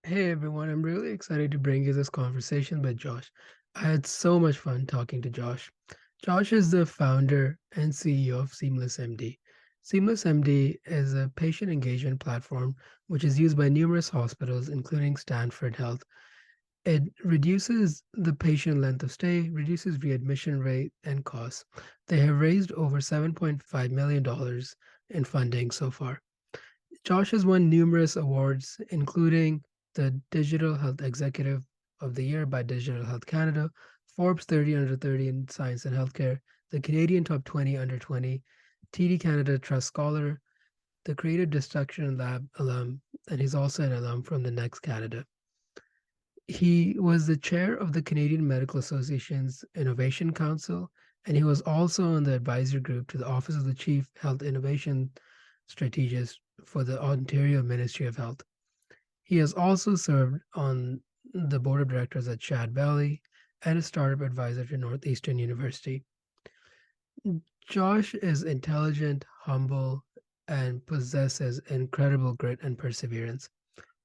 Hey everyone, I'm really excited to bring you this conversation with Josh. I had so much fun talking to Josh. Josh is the founder and CEO of SeamlessMD. SeamlessMD is a patient engagement platform which is used by numerous hospitals, including Stanford Health. It reduces the patient length of stay, reduces readmission rate, and costs. They have raised over $7.5 million in funding so far. Josh has won numerous awards, including the Digital Health Executive of the Year by Digital Health Canada, Forbes 30 Under 30 in Science and Healthcare, the Canadian Top 20 Under 20, TD Canada Trust Scholar, the Creative Destruction Lab alum, and he's also an alum from the Next Canada. He was the chair of the Canadian Medical Association's Innovation Council, and he was also on the advisory group to the Office of the Chief Health Innovation Strategist for the Ontario Ministry of Health. He has also served on the board of directors at Shad and a startup advisor to Northeastern University. Josh is intelligent, humble, and possesses incredible grit and perseverance.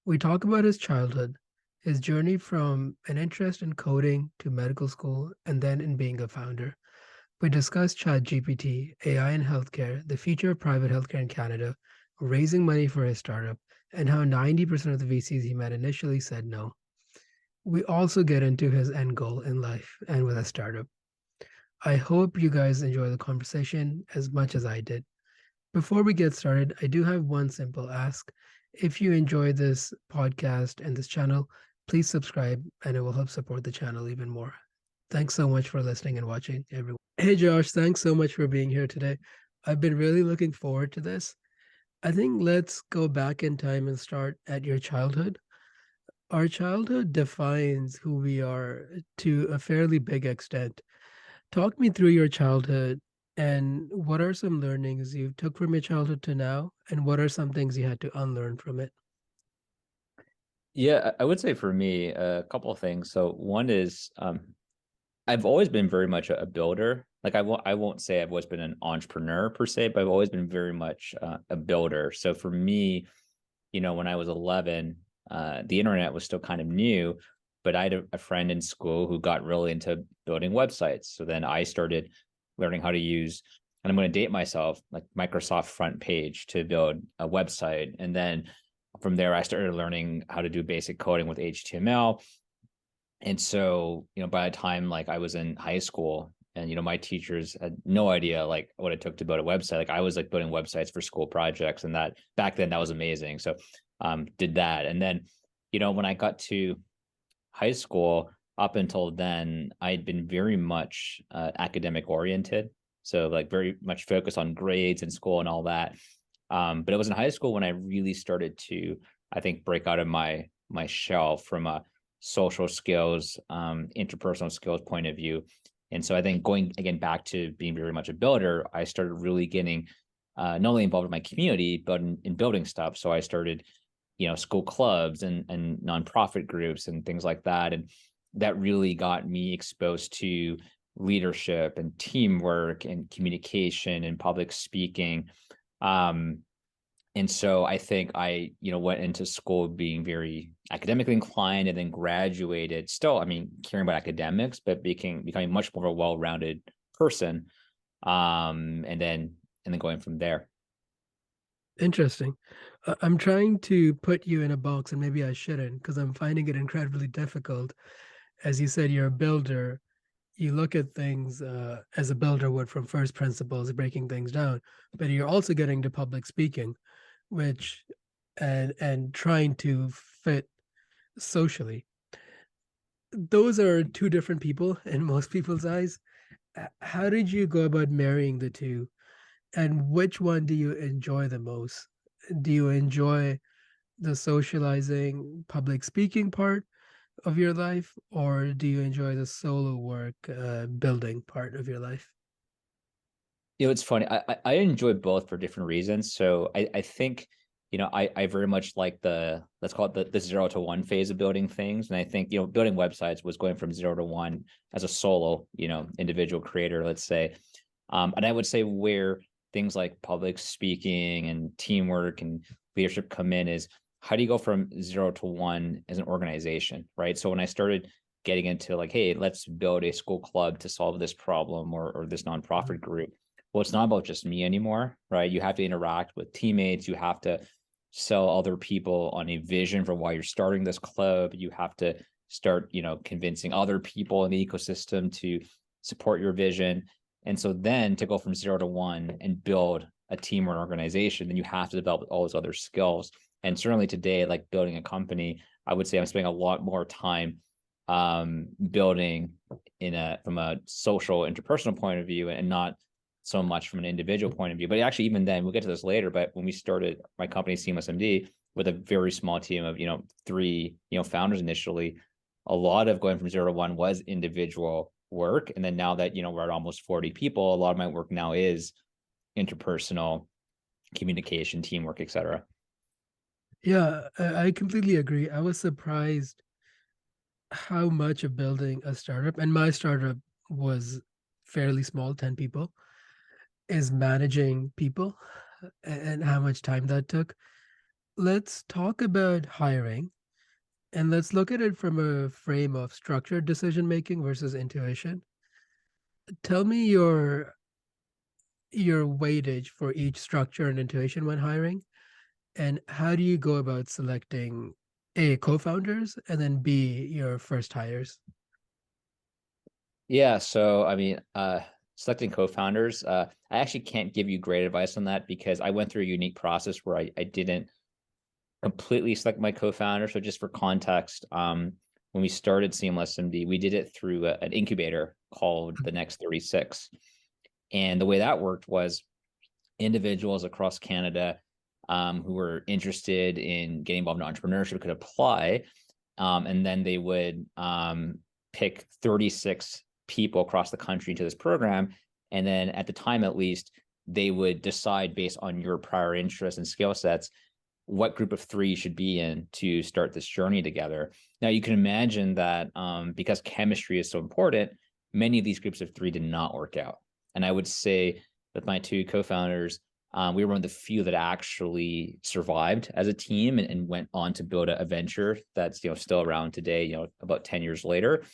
We talk about his childhood, his journey from an interest in coding to medical school, and then in being a founder. We discuss ChatGPT, AI in healthcare, the future of private healthcare in Canada, raising money for his startup, and how 90% of the VCs he met initially said no. We also get into his end goal in life and with a startup. I hope you guys enjoy the conversation as much as I did. Before we get started, I do have one simple ask. If you enjoy this podcast and this channel, please subscribe and it will help support the channel even more. Thanks so much for listening and watching, everyone. Hey, Josh, thanks so much for being here today. I've been really looking forward to this. I think let's go back in time and start at your childhood. Our childhood defines who we are to a fairly big extent. Talk me through your childhood and what are some learnings you took from your childhood to now, and what are some things you had to unlearn from it? Yeah, I would say for me, a couple of things. So one is I've always been very much a builder. Like I won't say I've always been an entrepreneur per se, but I've always been very much a builder. So for me, when I was 11, the internet was still kind of new, but I had a friend in school who got really into building websites. So then I started learning how to use, and I'm going to date myself, like Microsoft Front Page to build a website. And then from there, I started learning how to do basic coding with HTML. And so, by the time like I was in high school and, my teachers had no idea like what it took to build a website. Like I was like building websites for school projects, and that back then that was amazing. So did that. And then, when I got to high school, up until then, I'd been very much academic oriented. So like very much focused on grades in school and all that. But it was in high school when I really started to, I think, break out of my shell from a social skills, interpersonal skills point of view. And so I think going again back to being very much a builder, I started really getting not only involved in my community, but in building stuff. So I started, school clubs and nonprofit groups and things like that. And that really got me exposed to leadership and teamwork and communication and public speaking. Um, and so I think I, went into school being very academically inclined and then graduated still, I mean, caring about academics, but becoming much more of a well-rounded person. And then going from there. Interesting. I'm trying to put you in a box, and maybe I shouldn't because I'm finding it incredibly difficult. As you said, you're a builder. You look at things as a builder would from first principles, breaking things down, but you're also getting to public speaking, which and trying to fit socially. Those are two different people in most people's eyes. How did you go about marrying the two? And which one do you enjoy the most? Do you enjoy the socializing, public speaking part of your life, or do you enjoy the solo work, building part of your life? It's funny. I enjoy both for different reasons. So I think, I very much like the, let's call it the 0 to 1 phase of building things. And I think, building websites was going from 0 to 1 as a solo, individual creator, let's say. And I would say where things like public speaking and teamwork and leadership come in is how do you go from 0 to 1 as an organization, right? So when I started getting into like, hey, let's build a school club to solve this problem, or this nonprofit group. Well, it's not about just me anymore, right? You have to interact with teammates. You have to sell other people on a vision for why you're starting this club. You have to start, convincing other people in the ecosystem to support your vision. And so then to go from 0 to 1 and build a team or an organization, then you have to develop all those other skills. And certainly today, like building a company, I would say I'm spending a lot more time building from a social interpersonal point of view, and not so much from an individual point of view. But actually, even then, we'll get to this later, but when we started my company SeamlessMD with a very small team of 3 founders initially, a lot of going from 0 to 1 was individual work. And then now that we're at almost 40 people, a lot of my work now is interpersonal communication, teamwork, etc. Yeah, I completely agree. I was surprised how much of building a startup, and my startup was fairly small, 10 people, is managing people and how much time that took. Let's talk about hiring, and let's look at it from a frame of structured decision making versus intuition. Tell me your weightage for each structure and intuition when hiring, and how do you go about selecting A, co-founders, and then B, your first hires? Yeah, so I mean, selecting co-founders, I actually can't give you great advice on that because I went through a unique process where I didn't completely select my co-founder. So just for context, when we started SeamlessMD, we did it through an incubator called the Next 36. And the way that worked was individuals across Canada who were interested in getting involved in entrepreneurship could apply. And then they would pick 36 people across the country into this program. And then at the time, at least, they would decide based on your prior interests and skill sets what group of 3 you should be in to start this journey together. Now, you can imagine that because chemistry is so important, many of these groups of 3 did not work out. And I would say that my 2 co-founders, we were one of the few that actually survived as a team and went on to build a venture that's still around today, about 10 years later.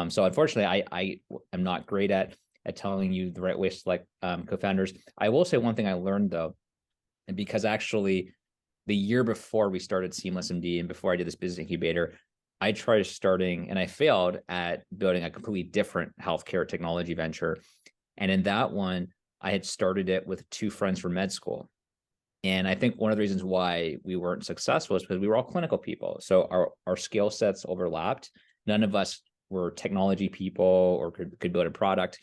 So unfortunately, I am not great at telling you the right way to select co-founders. I will say one thing I learned though, and because actually the year before we started SeamlessMD and before I did this business incubator, I tried starting and I failed at building a completely different healthcare technology venture. And in that one, I had started it with 2 friends from med school. And I think one of the reasons why we weren't successful is because we were all clinical people. So our skill sets overlapped. None of us were technology people or could build a product.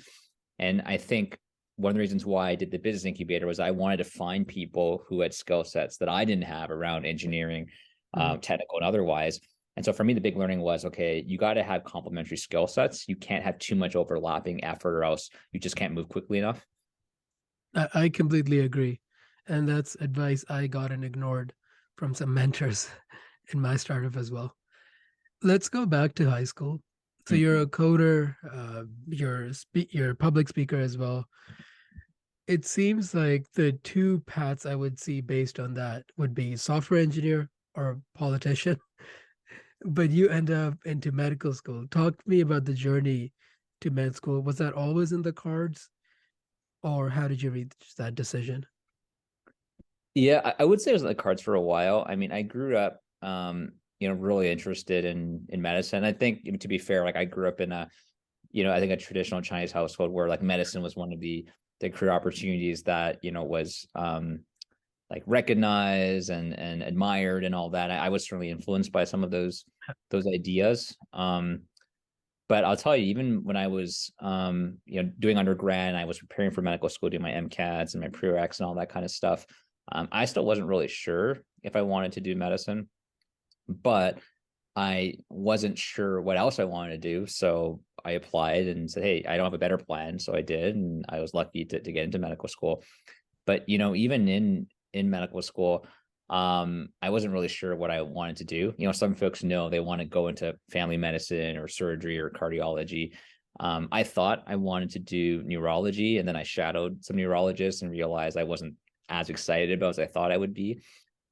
And I think one of the reasons why I did the business incubator was I wanted to find people who had skill sets that I didn't have around engineering, technical and otherwise. And so for me, the big learning was, okay, you got to have complementary skill sets. You can't have too much overlapping effort or else you just can't move quickly enough. I completely agree. And that's advice I got and ignored from some mentors in my startup as well. Let's go back to high school. So you're a coder, you're a public speaker as well. It seems like the 2 paths I would see based on that would be software engineer or politician, but you end up into medical school. Talk to me about the journey to med school. Was that always in the cards, or how did you reach that decision? Yeah, I would say it was in the cards for a while. I mean, I grew up, really interested in medicine. I think, to be fair, like I grew up in I think a traditional Chinese household where like medicine was one of the career opportunities that was like recognized and admired and all that. I was certainly influenced by some of those ideas. But I'll tell you, even when I was doing undergrad and I was preparing for medical school, doing my MCATs and my prereqs and all that kind of stuff, I still wasn't really sure if I wanted to do medicine, but I wasn't sure what else I wanted to do. So I applied and said, hey, I don't have a better plan. So I did. And I was lucky to get into medical school. But, even in medical school, I wasn't really sure what I wanted to do. Some folks know they want to go into family medicine or surgery or cardiology. I thought I wanted to do neurology, and then I shadowed some neurologists and realized I wasn't as excited about as I thought I would be.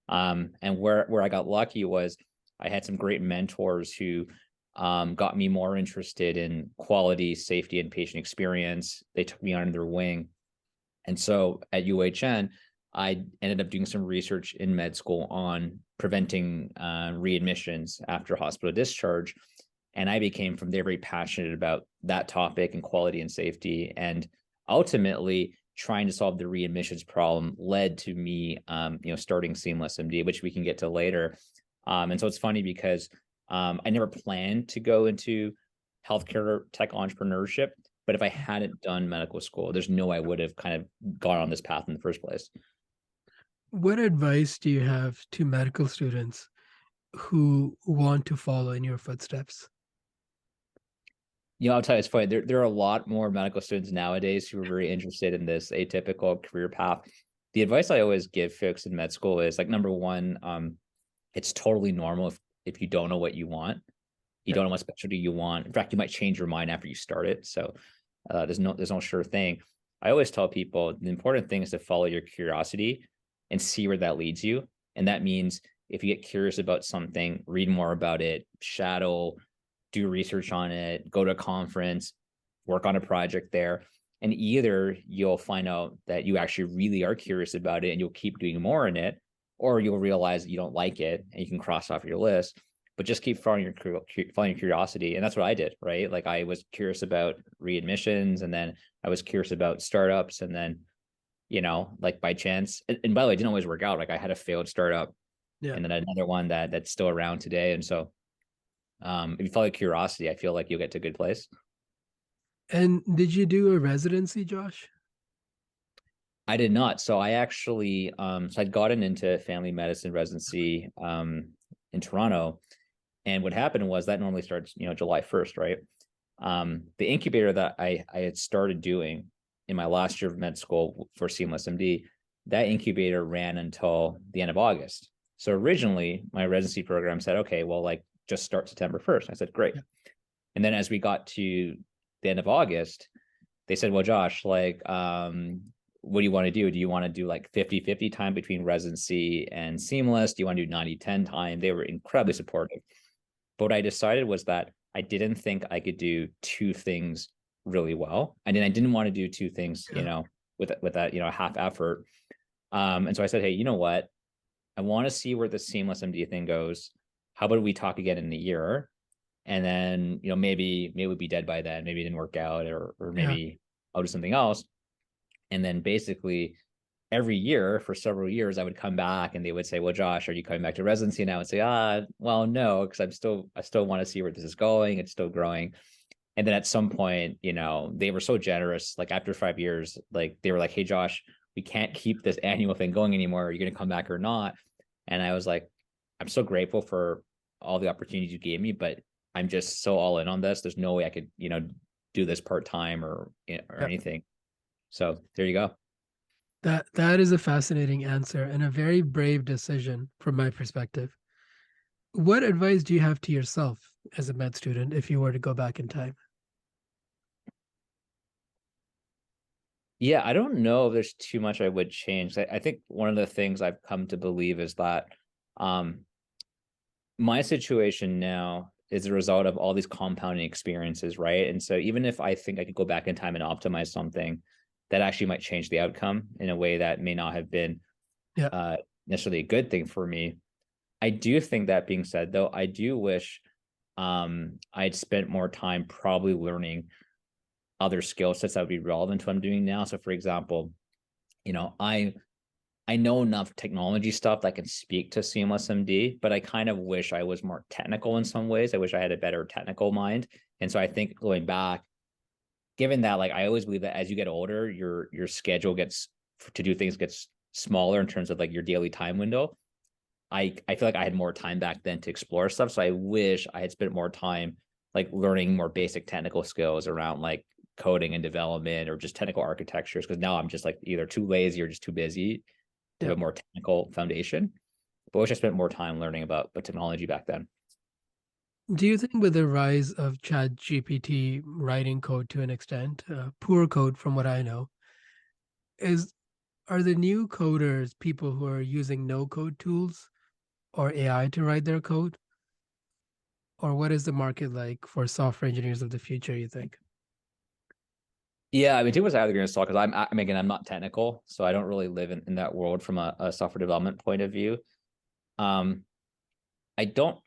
And where I got lucky was I had some great mentors who got me more interested in quality, safety, and patient experience. They took me under their wing. And so at UHN, I ended up doing some research in med school on preventing readmissions after hospital discharge. And I became from there very passionate about that topic and quality and safety. And ultimately, trying to solve the readmissions problem led to me, starting SeamlessMD, which we can get to later. And so it's funny because I never planned to go into healthcare tech entrepreneurship, but if I hadn't done medical school, there's no way I would have kind of gone on this path in the first place. What advice do you have to medical students who want to follow in your footsteps? I'll tell you, it's funny. There are a lot more medical students nowadays who are very interested in this atypical career path. The advice I always give folks in med school is like, number one, it's totally normal if you don't know what you want. You don't know what specialty you want. In fact, you might change your mind after you start it. So there's no sure thing. I always tell people the important thing is to follow your curiosity and see where that leads you. And that means if you get curious about something, read more about it, shadow, do research on it, go to a conference, work on a project there. And either you'll find out that you actually really are curious about it and you'll keep doing more in it, or you'll realize that you don't like it and you can cross off your list. But just keep following your curiosity. And that's what I did, right? Like I was curious about readmissions, and then I was curious about startups. And then, like by chance, and by the way, it didn't always work out. Like I had a failed startup and then another one that's still around today. And so if you follow curiosity, I feel like you'll get to a good place. And did you do a residency, Josh? I did not. So I actually, so I'd gotten into family medicine residency in Toronto. And what happened was that normally starts, July 1st, right? The incubator that I had started doing in my last year of med school for SeamlessMD, that incubator ran until the end of August. So originally my residency program said, okay, well, like just start September 1st. I said, great. Yeah. And then as we got to the end of August, they said, well, Josh, like, what do you want to do? Do you want to do like 50-50 time between residency and Seamless? Do you want to do 90-10 time? They were incredibly supportive. But what I decided was that I didn't think I could do two things really well. And then I didn't want to do two things, with that, half effort. And so I said, hey, you know what? I want to see where the SeamlessMD thing goes. How about we talk again in a year? And then, maybe we'll be dead by then. Maybe it didn't work out, or maybe I'll do something else. And then basically every year for several years, I would come back and they would say, well, Josh, are you coming back to residency? And I would say, well, no, because I still want to see where this is going. It's still growing. And then at some point, they were so generous. Like after 5 years, like they were like, hey, Josh, we can't keep this annual thing going anymore. Are you going to come back or not? And I was like, I'm so grateful for all the opportunities you gave me, but I'm just so all in on this. There's no way I could, do this part-time or anything. So there you go. That is a fascinating answer and a very brave decision from my perspective. What advice do you have to yourself as a med student if you were to go back in time? Yeah, I don't know if there's too much I would change. I think one of the things I've come to believe is that my situation now is a result of all these compounding experiences, right? And so even if I think I could go back in time and optimize something, that actually might change the outcome in a way that may not have been necessarily a good thing for me. I do think, that being said, though, I do wish I'd spent more time probably learning other skill sets that would be relevant to what I'm doing now. So for example, I know enough technology stuff that I can speak to SeamlessMD, but I kind of wish I was more technical in some ways. I wish I had a better technical mind. And so I think going back, given that, like, I always believe that as you get older, your schedule to do things gets smaller in terms of like your daily time window. I feel like I had more time back then to explore stuff. So I wish I had spent more time like learning more basic technical skills around like coding and development or just technical architectures. Because now I'm just like either too lazy or just too busy to have a more technical foundation. But I wish I spent more time learning about technology back then. Do you think with the rise of ChatGPT writing code to an extent, poor code from what I know, is are the new coders people who are using no code tools or AI to write their code? Or what is the market like for software engineers of the future, you think? Yeah, I mean, two was either going to talk because I'm again, I'm not technical, so I don't really live in that world from a software development point of view. Um, I don't.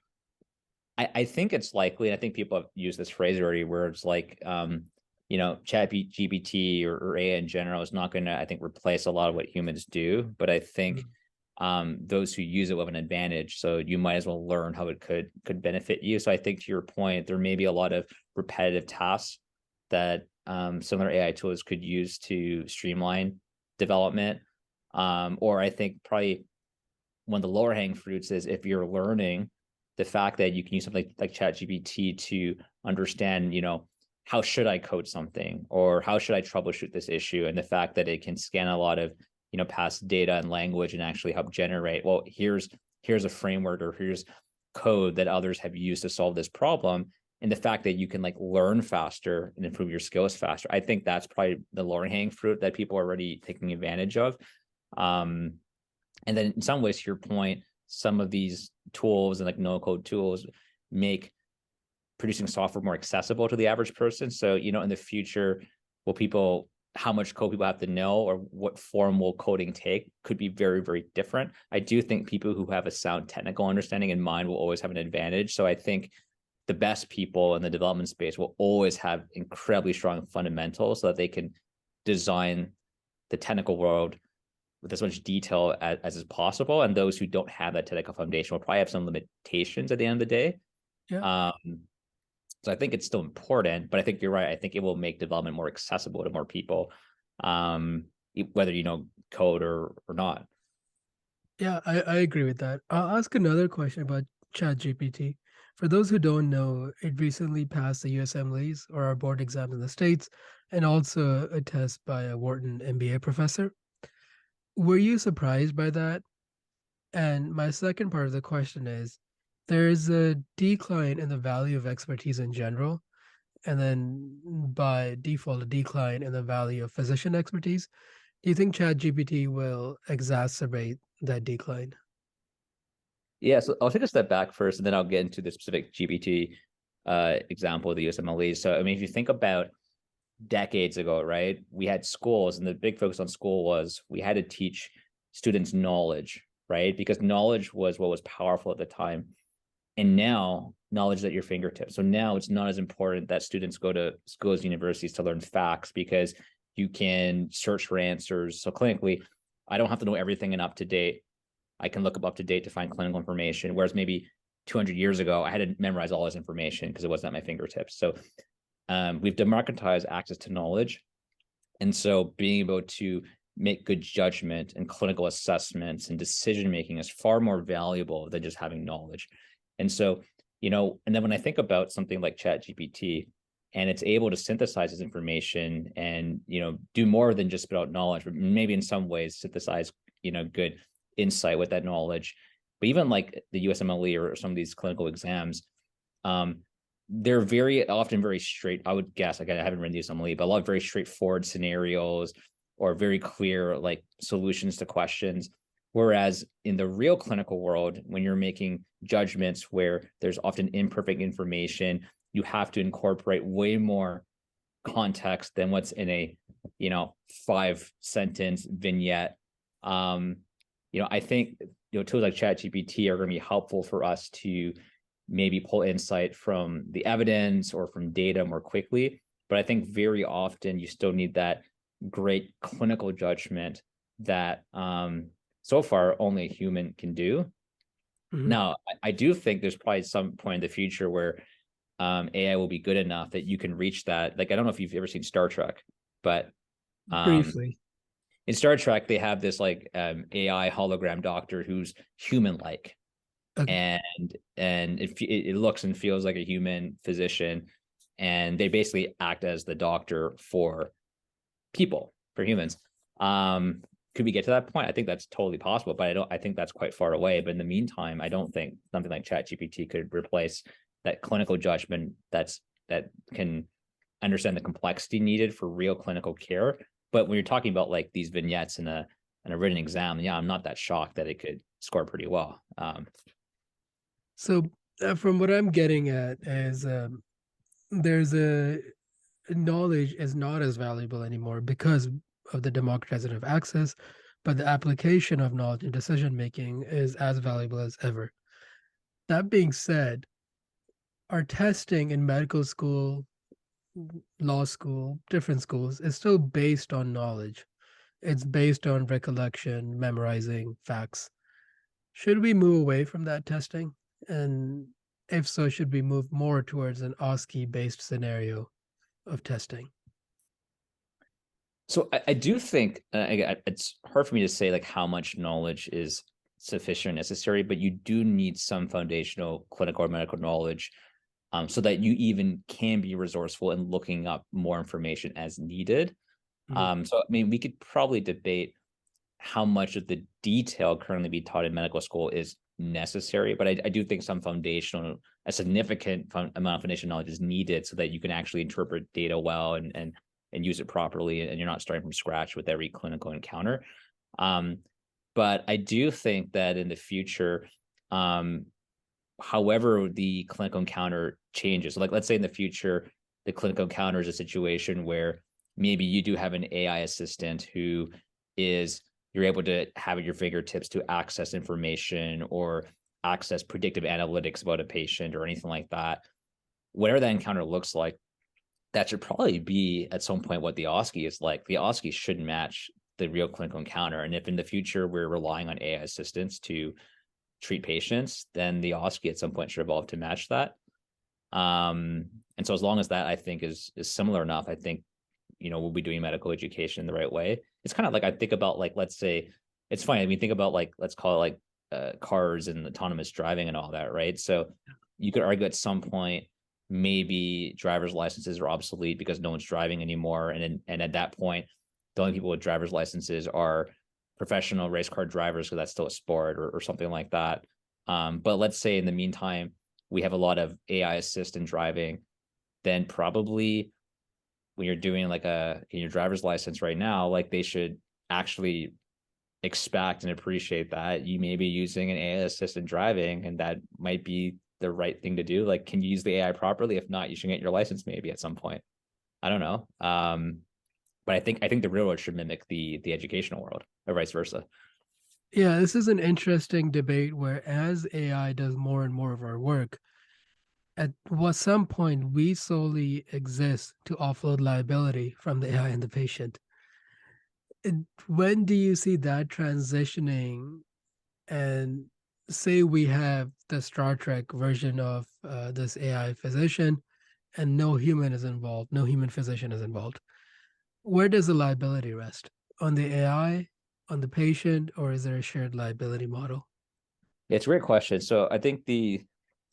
I think it's likely, and I think people have used this phrase already, where it's like, ChatGPT or AI in general is not going to, I think, replace a lot of what humans do. But I think Mm. those who use it will have an advantage. So you might as well learn how it could benefit you. So I think to your point, there may be a lot of repetitive tasks that similar AI tools could use to streamline development. Or I think probably one of the lower hanging fruits is if you're learning the fact that you can use something like ChatGPT to understand, how should I code something or how should I troubleshoot this issue? And the fact that it can scan a lot of, past data and language and actually help generate, well, here's a framework or here's code that others have used to solve this problem. And the fact that you can like learn faster and improve your skills faster, I think that's probably the lower hanging fruit that people are already taking advantage of. Um, and then in some ways, to your point, some of these tools and like no code tools make producing software more accessible to the average person. So, in the future, will people, how much code people have to know or what form will coding take could be very, very different. I do think people who have a sound technical understanding in mind will always have an advantage. So I think the best people in the development space will always have incredibly strong fundamentals so that they can design the technical world with as much detail as is possible. And those who don't have that technical foundation will probably have some limitations at the end of the day. Yeah. Um, so I think it's still important, but I think you're right. I think it will make development more accessible to more people, whether you know code or not. Yeah, I agree with that. I'll ask another question about ChatGPT. For those who don't know, it recently passed the USMLEs or our board exams in the States, and also a test by a Wharton MBA professor. Were you surprised by that? And my second part of the question is, there's a decline in the value of expertise in general, and then by default, a decline in the value of physician expertise. Do you think ChatGPT will exacerbate that decline? Yeah, so I'll take a step back first, and then I'll get into the specific GPT example of the USMLE. So, I mean, if you think about decades ago, right, we had schools, and the big focus on school was we had to teach students knowledge, right? Because knowledge was what was powerful at the time. And now knowledge is at your fingertips. So now it's not as important that students go to schools, universities to learn facts because you can search for answers. So clinically, I don't have to know everything and up to date. I can look up to date to find clinical information. Whereas maybe 200 years ago, I had to memorize all this information because it wasn't at my fingertips. So we've democratized access to knowledge. And so being able to make good judgment and clinical assessments and decision making is far more valuable than just having knowledge. And so, and then when I think about something like ChatGPT and it's able to synthesize this information and, do more than just spit out knowledge, but maybe in some ways synthesize, good insight with that knowledge. But even like the USMLE or some of these clinical exams, they're very often very straight. I would guess, like I haven't read the USMLE, but a lot of very straightforward scenarios or very clear like solutions to questions. Whereas in the real clinical world, when you're making judgments where there's often imperfect information, you have to incorporate way more context than what's in a, 5-sentence vignette. I think, tools like ChatGPT are going to be helpful for us to maybe pull insight from the evidence or from data more quickly. But I think very often you still need that great clinical judgment that so far only a human can do. Mhm. Now, I do think there's probably some point in the future where AI will be good enough that you can reach that. Like, I don't know if you've ever seen Star Trek, but Briefly. in Star Trek, they have this like AI hologram doctor who's human-like, Okay. and it looks and feels like a human physician, and they basically act as the doctor for people, for humans. Could we get to that point? I think that's totally possible, but I think that's quite far away. But in the meantime, I don't think something like ChatGPT could replace that clinical judgment that can understand the complexity needed for real clinical care. But when you're talking about like these vignettes in a a written exam, yeah, I'm not that shocked that it could score pretty well. So, from what I'm getting at is there's a knowledge is not as valuable anymore because of the democratization of access, but the application of knowledge in decision making is as valuable as ever. That being said, our testing in medical school, law school, different schools is still based on knowledge. It's based on recollection, memorizing facts. Should we move away from that testing? And if so, should we move more towards an OSCE based scenario of testing? So I do think it's hard for me to say like how much knowledge is sufficient and necessary, but you do need some foundational clinical or medical knowledge, so that you even can be resourceful in looking up more information as needed. Mhm. So I mean, we could probably debate how much of the detail currently be taught in medical school is necessary, but I do think a significant amount of foundational knowledge is needed so that you can actually interpret data well and use it properly, and you're not starting from scratch with every clinical encounter. Um, but I do think that in the future, however the clinical encounter changes, like let's say in the future, the clinical encounter is a situation where maybe you do have an AI assistant who is you're able to have at your fingertips to access information or access predictive analytics about a patient or anything like that. Whatever that encounter looks like, that should probably be at some point what the OSCE is like. The OSCE should match the real clinical encounter. And if in the future we're relying on AI assistants to treat patients, then the OSCE at some point should evolve to match that. And so as long as that I think is similar enough, I think we'll be doing medical education in the right way. It's kind of like I think about like let's say it's funny. I mean, think about like let's call it like cars and autonomous driving and all that, right? So you could argue at some point maybe driver's licenses are obsolete because no one's driving anymore, and at that point, the only people with driver's licenses are professional race car drivers because that's still a sport or something like that. But let's say in the meantime we have a lot of AI assistant driving, then probably when you're doing like in your driver's license right now, like they should actually expect and appreciate that you may be using an AI assistant driving, and that might be the right thing to do. Like, can you use the AI properly? If not, you should get your license maybe at some point. I don't know. But I think the real world should mimic the educational world or vice versa. Yeah, this is an interesting debate where as AI does more and more of our work, at some point we solely exist to offload liability from the AI and the patient. When do you see that transitioning? And say we have the Star Trek version of this AI physician, and no human is involved, no human physician is involved. Where does the liability rest? On the AI, on the patient, or is there a shared liability model? Yeah, it's a great question. So I think the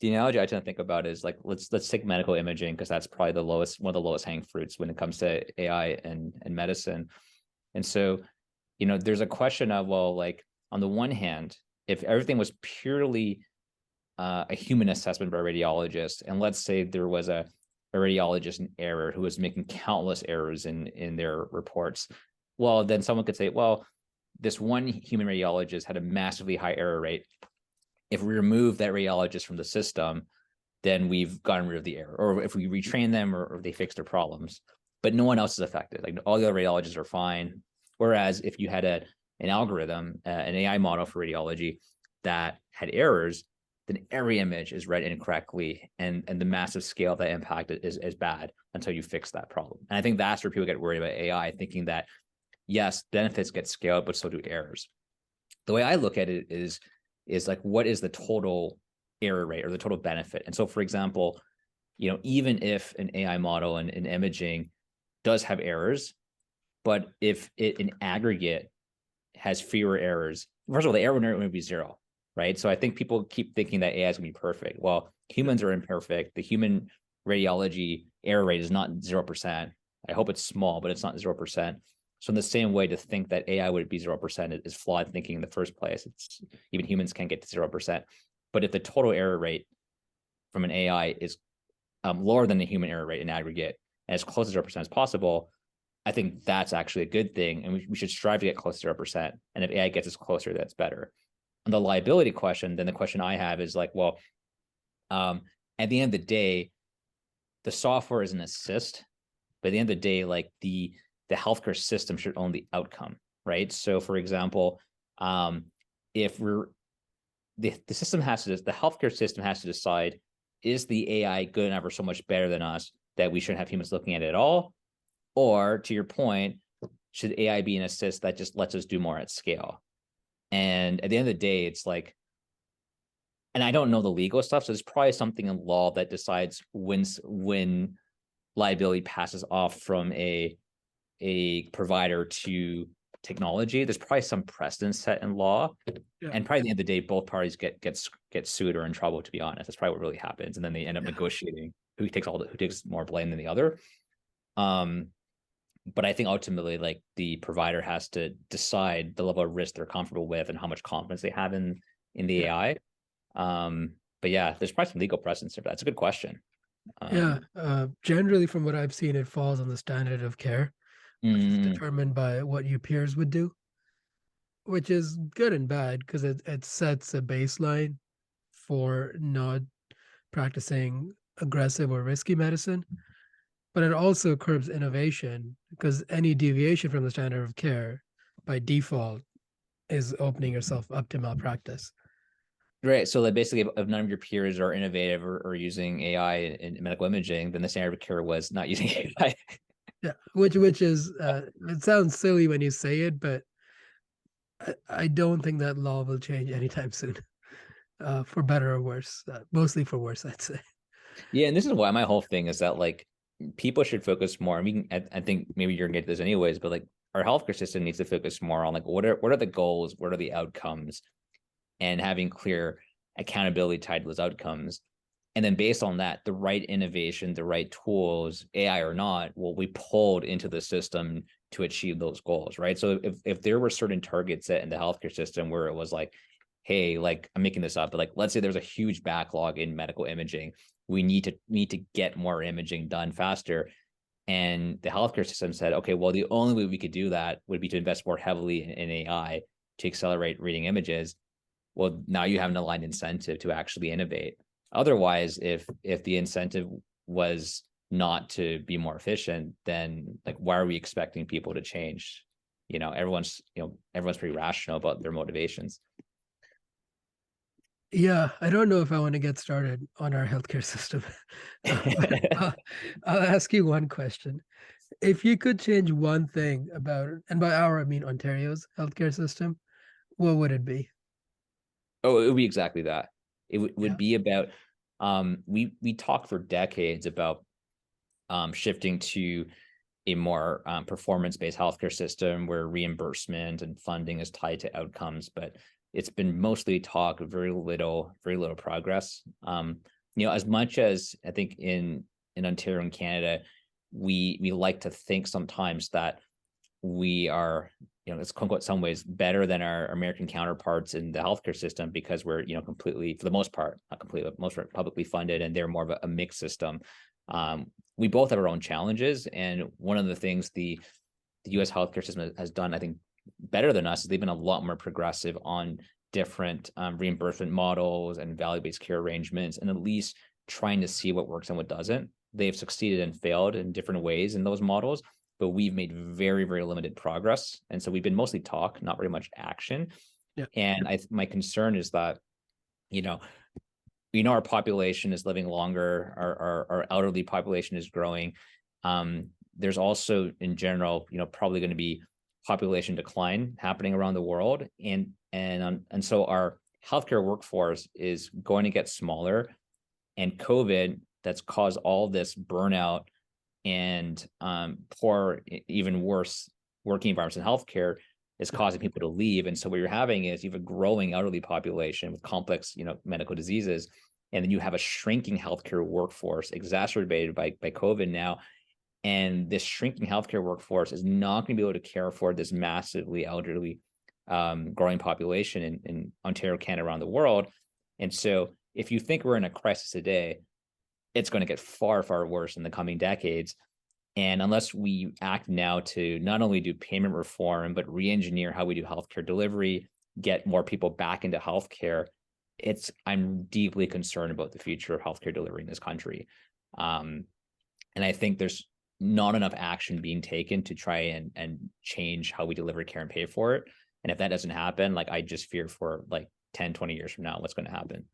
analogy I tend to think about is like let's take medical imaging because that's probably one of the lowest hanging fruits when it comes to AI and medicine. And so, there's a question of, well, like on the one hand, if everything was purely a human assessment by a radiologist, and let's say there was a radiologist in error who was making countless errors in their reports, well, then someone could say, well, this one human radiologist had a massively high error rate. If we remove that radiologist from the system, then we've gotten rid of the error. Or if we retrain them or they fix their problems, but no one else is affected. Like all the other radiologists are fine. Whereas if you had an algorithm, an AI model for radiology that had errors, then every image is read incorrectly, and the massive scale of that impact is bad until you fix that problem. And I think that's where people get worried about AI, thinking that yes, benefits get scaled, but so do errors. The way I look at it is like, what is the total error rate or the total benefit? And so, for example, even if an AI model and imaging does have errors, but if it in aggregate has fewer errors, first of all, the error rate would be zero, right? So I think people keep thinking that AI is going to be perfect. Well, humans are imperfect. The human radiology error rate is not 0%. I hope it's small, but it's not 0%. So in the same way, to think that AI would be 0% is flawed thinking in the first place. It's even humans can't get to 0%. But if the total error rate from an AI is lower than the human error rate in aggregate and as close to 0% as possible, I think that's actually a good thing, and we should strive to get closer to 0%. And if AI gets us closer, that's better. On the liability question, then the question I have is like, well, at the end of the day, the software is an assist, but at the end of the day, like the healthcare system should own the outcome, right? So, for example, if we're the system has to, the healthcare system has to decide, is the AI good enough or so much better than us that we shouldn't have humans looking at it at all? Or to your point, should AI be an assist that just lets us do more at scale? And at the end of the day, it's like, and I don't know the legal stuff, so there's probably something in law that decides when liability passes off from a provider to technology. There's probably some precedent set in law, Yeah. and probably at the end of the day, both parties get sued or in trouble. To be honest, that's probably what really happens, and then they end up negotiating who takes more blame than the other. But I think ultimately, like the provider has to decide the level of risk they're comfortable with and how much confidence they have in the AI. But yeah, there's probably some legal precedents there. That's a good question. Yeah. Generally, from what I've seen, it falls on the standard of care, which is mm, determined by what your peers would do, which is good and bad because it sets a baseline for not practicing aggressive or risky medicine, but it also curbs innovation because any deviation from the standard of care by default is opening yourself up to malpractice. Right. So like basically, if none of your peers are innovative or using AI in medical imaging, then the standard of care was not using AI. Yeah, which is it sounds silly when you say it, but I don't think that law will change anytime soon, for better or worse. Mostly for worse, I'd say. Yeah, and this is why my whole thing is that like people should focus more. I mean, I think maybe you're gonna get to this anyways, but like our healthcare system needs to focus more on like what are the goals, what are the outcomes, and having clear accountability tied to those outcomes. And then based on that, the right innovation, the right tools, AI or not, will be pulled into the system to achieve those goals, right? So if there were certain targets set in the healthcare system where it was like, hey, like I'm making this up, but like let's say there's a huge backlog in medical imaging. We need to get more imaging done faster. And the healthcare system said, okay, well, the only way we could do that would be to invest more heavily in AI to accelerate reading images. Well, now you have an aligned incentive to actually innovate. Otherwise, if the incentive was not to be more efficient, then like why are we expecting people to change? Everyone's pretty rational about their motivations. Yeah, I don't know if I want to get started on our healthcare system. But I'll ask you one question. If you could change one thing about, and by our I mean Ontario's healthcare system, what would it be? Oh, it would be exactly that. It would Yeah. be about we talked for decades about shifting to a more performance-based healthcare system where reimbursement and funding is tied to outcomes, but it's been mostly talk, very little progress. As much as I think in Ontario and Canada, we like to think sometimes that we are, it's quote unquote some ways better than our American counterparts in the healthcare system because we're, completely, for the most part, not completely, but most part publicly funded, and they're more of a mixed system. We both have our own challenges, and one of the things the U.S. healthcare system has done, I think, better than us is they've been a lot more progressive on different reimbursement models and value-based care arrangements, and at least trying to see what works and what doesn't. They've succeeded and failed in different ways in those models, but we've made very, very limited progress. And so we've been mostly talk, not very much action. Yeah. And my concern is that, our population is living longer, our elderly population is growing. There's also in general, probably going to be population decline happening around the world. And so our healthcare workforce is going to get smaller, and COVID that's caused all this burnout and poor, even worse working environments in healthcare is causing people to leave. And so what you're having is you have a growing elderly population with complex, medical diseases, and then you have a shrinking healthcare workforce exacerbated by COVID now. And this shrinking healthcare workforce is not going to be able to care for this massively elderly growing population in Ontario, Canada, around the world. And so if you think we're in a crisis today, it's going to get far, far worse in the coming decades. And unless we act now to not only do payment reform, but re-engineer how we do healthcare delivery, get more people back into healthcare, I'm deeply concerned about the future of healthcare delivery in this country. And I think there's not enough action being taken to try and change how we deliver care and pay for it. And if that doesn't happen, like I just fear for like 10, 20 years from now, what's going to happen.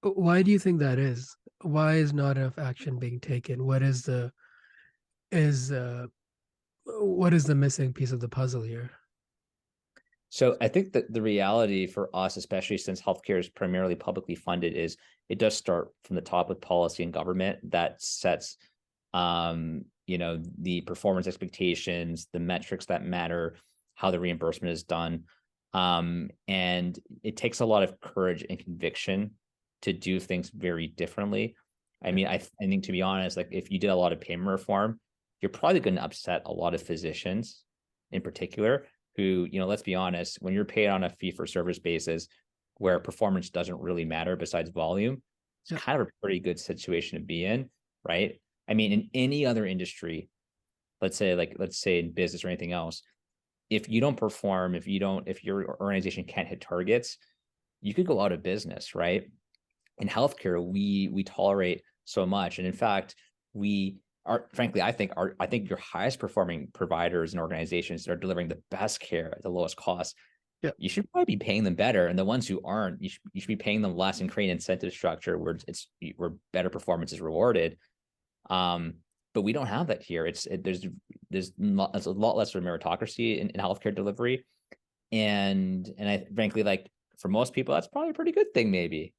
Why do you think that is? Why is not enough action being taken? Is what is the missing piece of the puzzle here? So I think that the reality for us, especially since healthcare is primarily publicly funded, is it does start from the top with policy and government that sets, the performance expectations, the metrics that matter, how the reimbursement is done. And it takes a lot of courage and conviction to do things very differently. I mean, I think, to be honest, like if you did a lot of payment reform, you're probably going to upset a lot of physicians in particular who, let's be honest, when you're paid on a fee for service basis where performance doesn't really matter besides volume, it's Yeah, kind of a pretty good situation to be in, right? I mean, in any other industry, let's say in business or anything else, if you don't perform, if your organization can't hit targets, you could go out of business, right? In healthcare, we tolerate so much. And in fact, we are, frankly, I think your highest performing providers and organizations that are delivering the best care at the lowest cost, yeah, you should probably be paying them better. And the ones who aren't, you should be paying them less and create an incentive structure where better performance is rewarded. But we don't have that here. There's a lot less of meritocracy in healthcare delivery. And I frankly, like, for most people, that's probably a pretty good thing, maybe.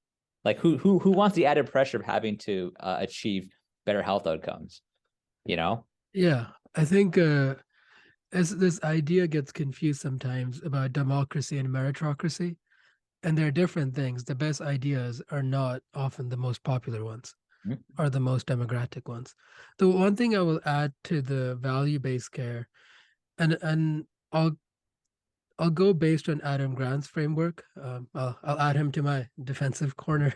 Like who wants the added pressure of having to achieve better health outcomes, you know? yeah. I think as this idea gets confused sometimes about democracy and meritocracy, and they're different things. The best ideas are not often the most popular ones or the most democratic ones. The one thing I will add to the value-based care, and I'll go based on Adam Grant's framework. I'll add him to my defensive corner.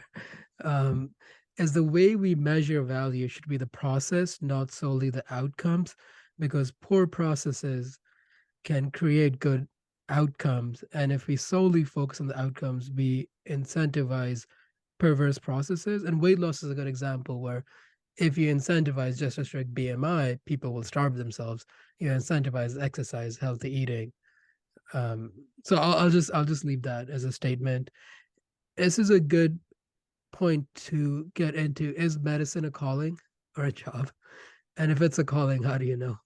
Um, is the way we measure value should be the process, not solely the outcomes, because poor processes can create good outcomes. And if we solely focus on the outcomes, we incentivize perverse processes. And weight loss is a good example where if you incentivize just a strict BMI, people will starve themselves. You incentivize exercise, healthy eating. So I'll just leave that as a statement. This is a good point to get into. Is medicine a calling or a job? And if it's a calling, how do you know?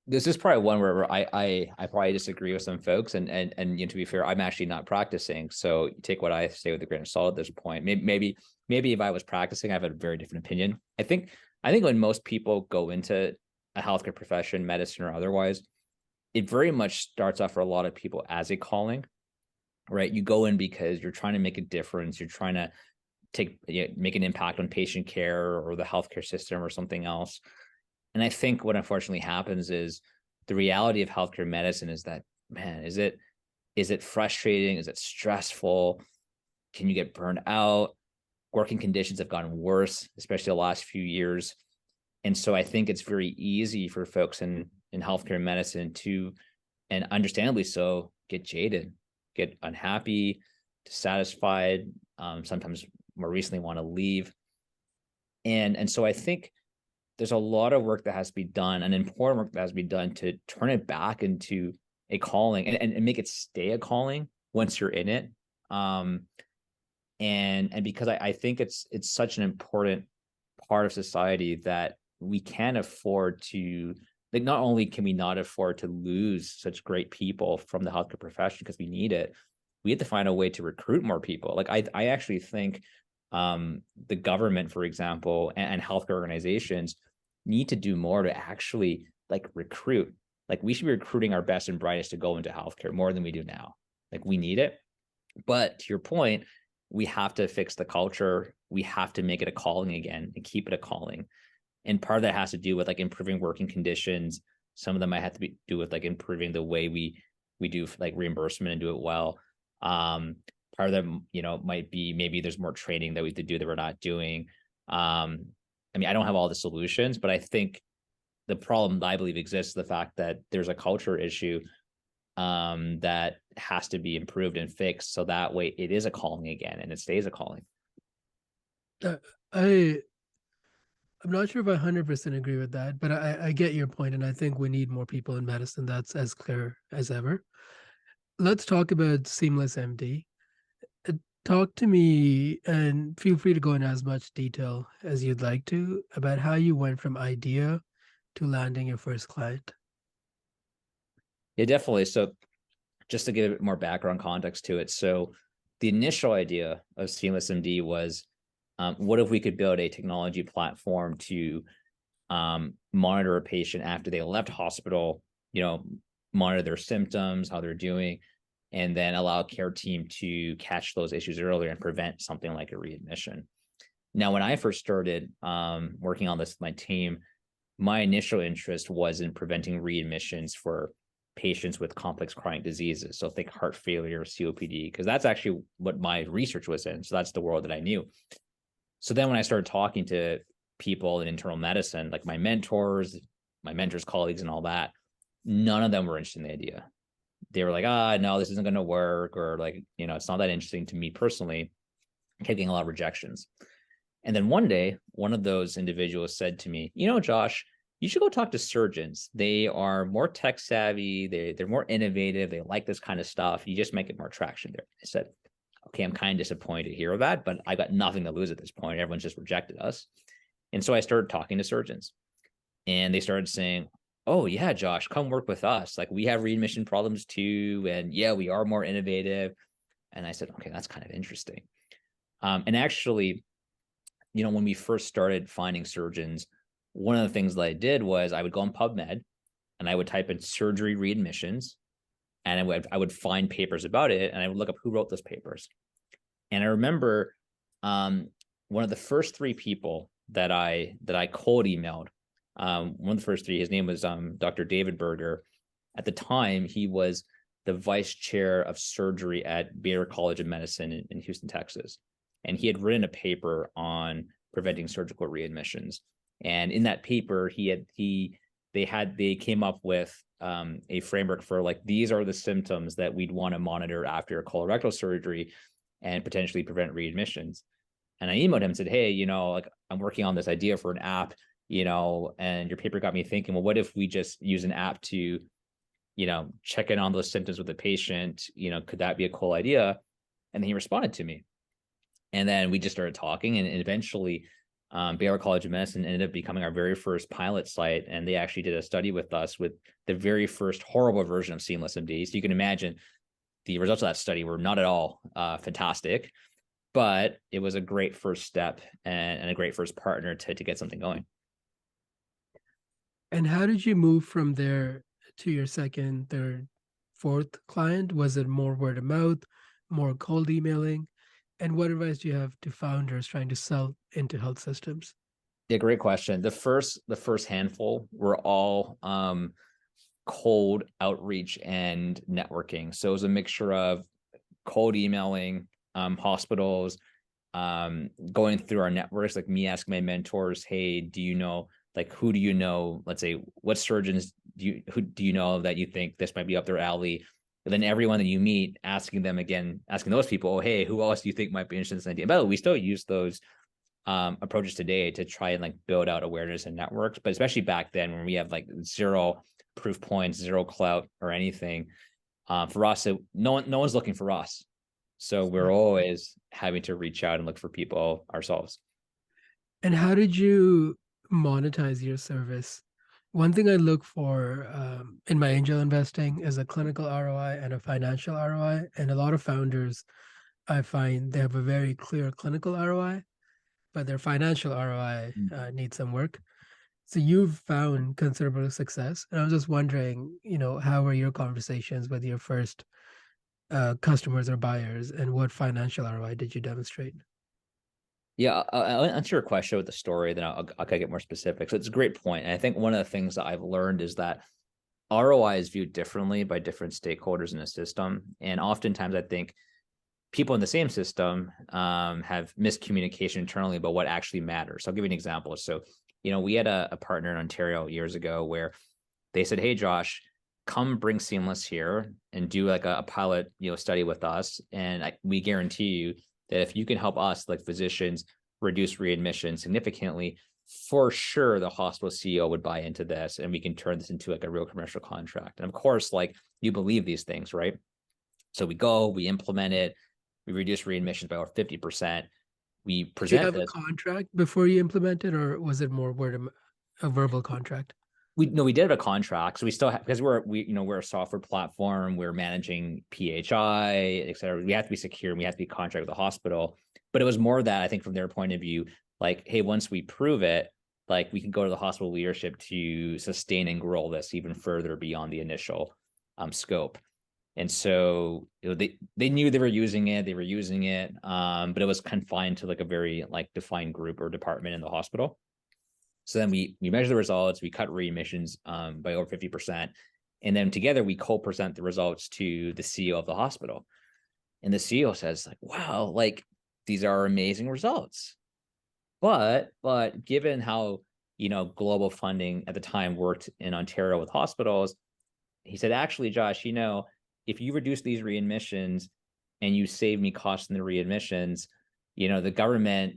This is probably one where I probably disagree with some folks, and to be fair, I'm actually not practicing, so you take what I say with a grain of salt at this point. Maybe if I was practicing, I have a very different opinion. I think when most people go into a healthcare profession, medicine or otherwise, it very much starts off for a lot of people as a calling, right? You go in because you're trying to make a difference, you're trying to make an impact on patient care or the healthcare system or something else. And I think what unfortunately happens is the reality of healthcare medicine is that, man, is it frustrating? Is it stressful? Can you get burned out? Working conditions have gotten worse, especially the last few years. And so I think it's very easy for folks in healthcare medicine to, and understandably so, get jaded, get unhappy, dissatisfied, sometimes more recently want to leave. And so I think there's a lot of work that has to be done, and important work that has to be done to turn it back into a calling and make it stay a calling once you're in it. And because I think it's such an important part of society that we can't afford to, like, not only can we not afford to lose such great people from the healthcare profession because we need it, we have to find a way to recruit more people. Like I actually think the government, for example, and healthcare organizations need to do more to actually like recruit. Like we should be recruiting our best and brightest to go into healthcare more than we do now. Like we need it. But to your point, we have to fix the culture. We have to make it a calling again and keep it a calling. And part of that has to do with like improving working conditions. Some of them might have to do with like improving the way we do like reimbursement and do it well. Part of them, might be maybe there's more training that we have to do that we're not doing. I mean, I don't have all the solutions, but I think the problem I believe exists, the fact that there's a culture issue that has to be improved and fixed, so that way it is a calling again and it stays a calling. Uh, I I'm not sure if I 100% agree with that, but I get your point, and I think we need more people in medicine. That's as clear as ever. Let's talk about Seamless MD. Uh, Talk to me, and feel free to go in as much detail as you'd like to, about how you went from idea to landing your first client. Yeah, definitely. So just to give a bit more background context to it. So the initial idea of SeamlessMD was, what if we could build a technology platform to monitor a patient after they left hospital, monitor their symptoms, how they're doing, and then allow a care team to catch those issues earlier and prevent something like a readmission. Now, when I first started working on this with my team, my initial interest was in preventing readmissions for patients with complex chronic diseases. So think heart failure, COPD, because that's actually what my research was in. So that's the world that I knew. So then when I started talking to people in internal medicine, like my mentors, colleagues, and all that, none of them were interested in the idea. They were like, no, this isn't going to work, or like, it's not that interesting to me personally. I kept getting a lot of rejections. And then one day, one of those individuals said to me, Josh, you should go talk to surgeons. They are more tech savvy. They're more innovative. They like this kind of stuff. You just make it more traction there. I said, okay, I'm kind of disappointed to hear that, but I got nothing to lose at this point. Everyone's just rejected us. And so I started talking to surgeons, and they started saying, oh yeah, Josh, come work with us. Like, we have readmission problems too. And yeah, we are more innovative. And I said, okay, that's kind of interesting. And actually, when we first started finding surgeons, one of the things that I did was I would go on PubMed and I would type in surgery readmissions, and I would find papers about it, and I would look up who wrote those papers. And I remember one of the first three people that I cold emailed, one of the first three, his name was Dr. David Berger. At the time, he was the vice chair of surgery at Baylor College of Medicine in Houston, Texas. And he had written a paper on preventing surgical readmissions. And in that paper, they came up with a framework for, like, these are the symptoms that we'd want to monitor after colorectal surgery and potentially prevent readmissions. And I emailed him and said, hey, like, I'm working on this idea for an app, and your paper got me thinking, well, what if we just use an app to, check in on those symptoms with the patient? Could that be a cool idea? And then he responded to me. And then we just started talking, and eventually Baylor College of Medicine ended up becoming our very first pilot site. And they actually did a study with us with the very first horrible version of SeamlessMD. So you can imagine the results of that study were not at all fantastic, but it was a great first step and a great first partner to get something going. And how did you move from there to your second, third, fourth client? Was it more word of mouth, more cold emailing? And what advice do you have to founders trying to sell into health systems? Yeah, great question. The first handful were all cold outreach and networking. So it was a mixture of cold emailing hospitals, going through our networks, like me asking my mentors, hey, do you know, like, who do you know? Let's say, what surgeons do you know that you think this might be up their alley? And then everyone that you meet, asking those people, oh, hey, who else do you think might be interested in this idea? By the way, we still use those approaches today to try and, like, build out awareness and networks, but especially back then when we have like zero proof points, zero clout or anything, for us, no one's looking for us. So we're always having to reach out and look for people ourselves. And how did you monetize your service? One thing I look for in my angel investing is a clinical ROI and a financial ROI. And a lot of founders, I find they have a very clear clinical ROI, but their financial ROI needs some work. So you've found considerable success. And I was just wondering, how were your conversations with your first customers or buyers, and what financial ROI did you demonstrate? Yeah, I'll answer your question with the story, then I'll get more specific. So it's a great point. And I think one of the things that I've learned is that ROI is viewed differently by different stakeholders in the system. And oftentimes I think people in the same system have miscommunication internally about what actually matters. So I'll give you an example. So, we had a partner in Ontario years ago where they said, "Hey, Josh, come bring Seamless here and do like a pilot, study with us, and we guarantee you that if you can help us, like physicians, reduce readmission significantly, for sure the hospital CEO would buy into this, and we can turn this into like a real commercial contract." And of course, like you believe these things, right? So we implement it, we reduce readmissions by over 50%. We Did you present have a this. contract before you implemented, or was it more a verbal contract? We did have a contract, so we still have, because we're a software platform, we're managing PHI, et cetera. We have to be secure and we have to be contracted with the hospital. But it was more that I think from their point of view, like, hey, once we prove it, like we can go to the hospital leadership to sustain and grow this even further beyond the initial scope. And so they knew they were using it, but it was confined to like a very like defined group or department in the hospital. So then we measure the results, we cut readmissions by over 50%. And then together we co-present the results to the CEO of the hospital. And the CEO says, like, wow, like these are amazing results. But given how, global funding at the time worked in Ontario with hospitals, he said, actually, Josh, if you reduce these readmissions and you save me costs in the readmissions, the government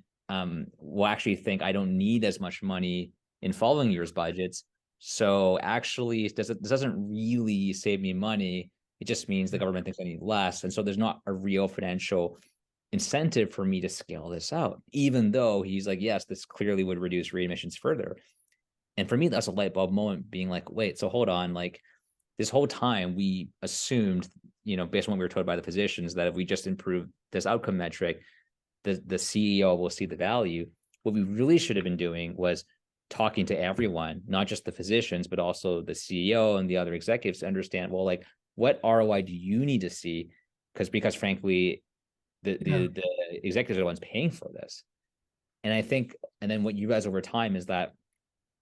will actually think I don't need as much money in following year's budgets. So actually, this doesn't really save me money. It just means the government thinks I need less. And so there's not a real financial incentive for me to scale this out, even though he's like, yes, this clearly would reduce readmissions further. And for me, that's a light bulb moment, being like, wait, so hold on, like this whole time we assumed, based on what we were told by the physicians, that if we just improve this outcome metric, the CEO will see the value. What we really should have been doing was talking to everyone, not just the physicians, but also the CEO and the other executives to understand, well, like what ROI do you need to see? Because frankly, the executives are the ones paying for this. And I think, and then what you guys over time is that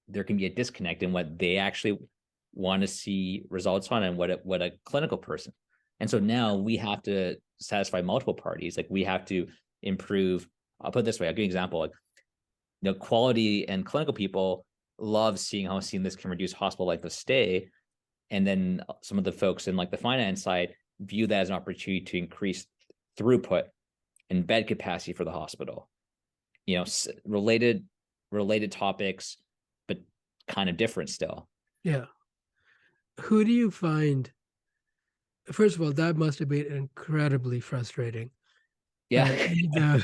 there can be a disconnect in what they actually want to see results on and what a clinical person. And so now we have to satisfy multiple parties. Like we have to improve. I'll put it this way. I'll give you an example. Like, quality and clinical people love seeing how Seamless can reduce hospital length of stay. And then some of the folks in like the finance side view that as an opportunity to increase throughput and bed capacity for the hospital. Related topics, but kind of different still. Yeah. Who do you find? First of all, that must have been incredibly frustrating. Yeah.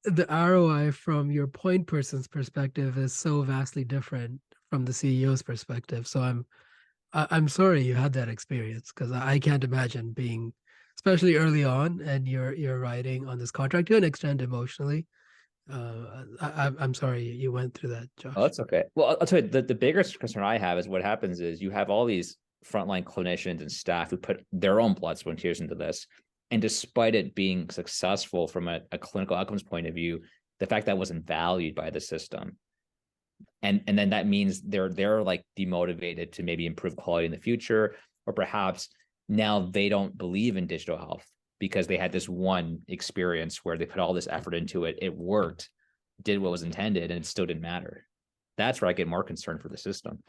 The ROI from your point person's perspective is so vastly different from the CEO's perspective. So I'm sorry you had that experience, because I can't imagine being, especially early on, and you're riding on this contract to an extent emotionally. I'm sorry you went through that, Oh, Josh. that's okay. Well, I'll tell you, the biggest concern I have is what happens is you have all these frontline clinicians and staff who put their own blood, sweat, and tears into this. And despite it being successful from a clinical outcomes point of view, the fact that wasn't valued by the system. And then that means they're like demotivated to maybe improve quality in the future, or perhaps now they don't believe in digital health because they had this one experience where they put all this effort into it. It worked, did what was intended, and it still didn't matter. That's where I get more concerned for the system.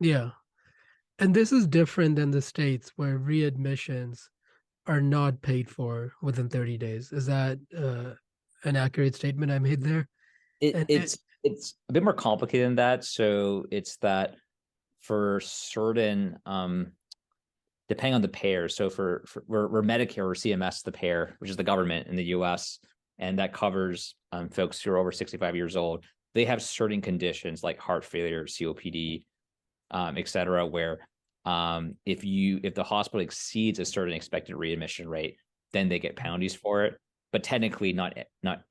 Yeah. And this is different than the States where readmissions are not paid for within 30 days. Is that an accurate statement I made there? It, And it's it's a bit more complicated than that. So it's that for certain, depending on the payer. So for we're Medicare or CMS, the payer, which is the government in the US, and that covers folks who are over 65 years old. They have certain conditions like heart failure, COPD, et cetera, where if the hospital exceeds a certain expected readmission rate, then they get penalties for it. But technically, not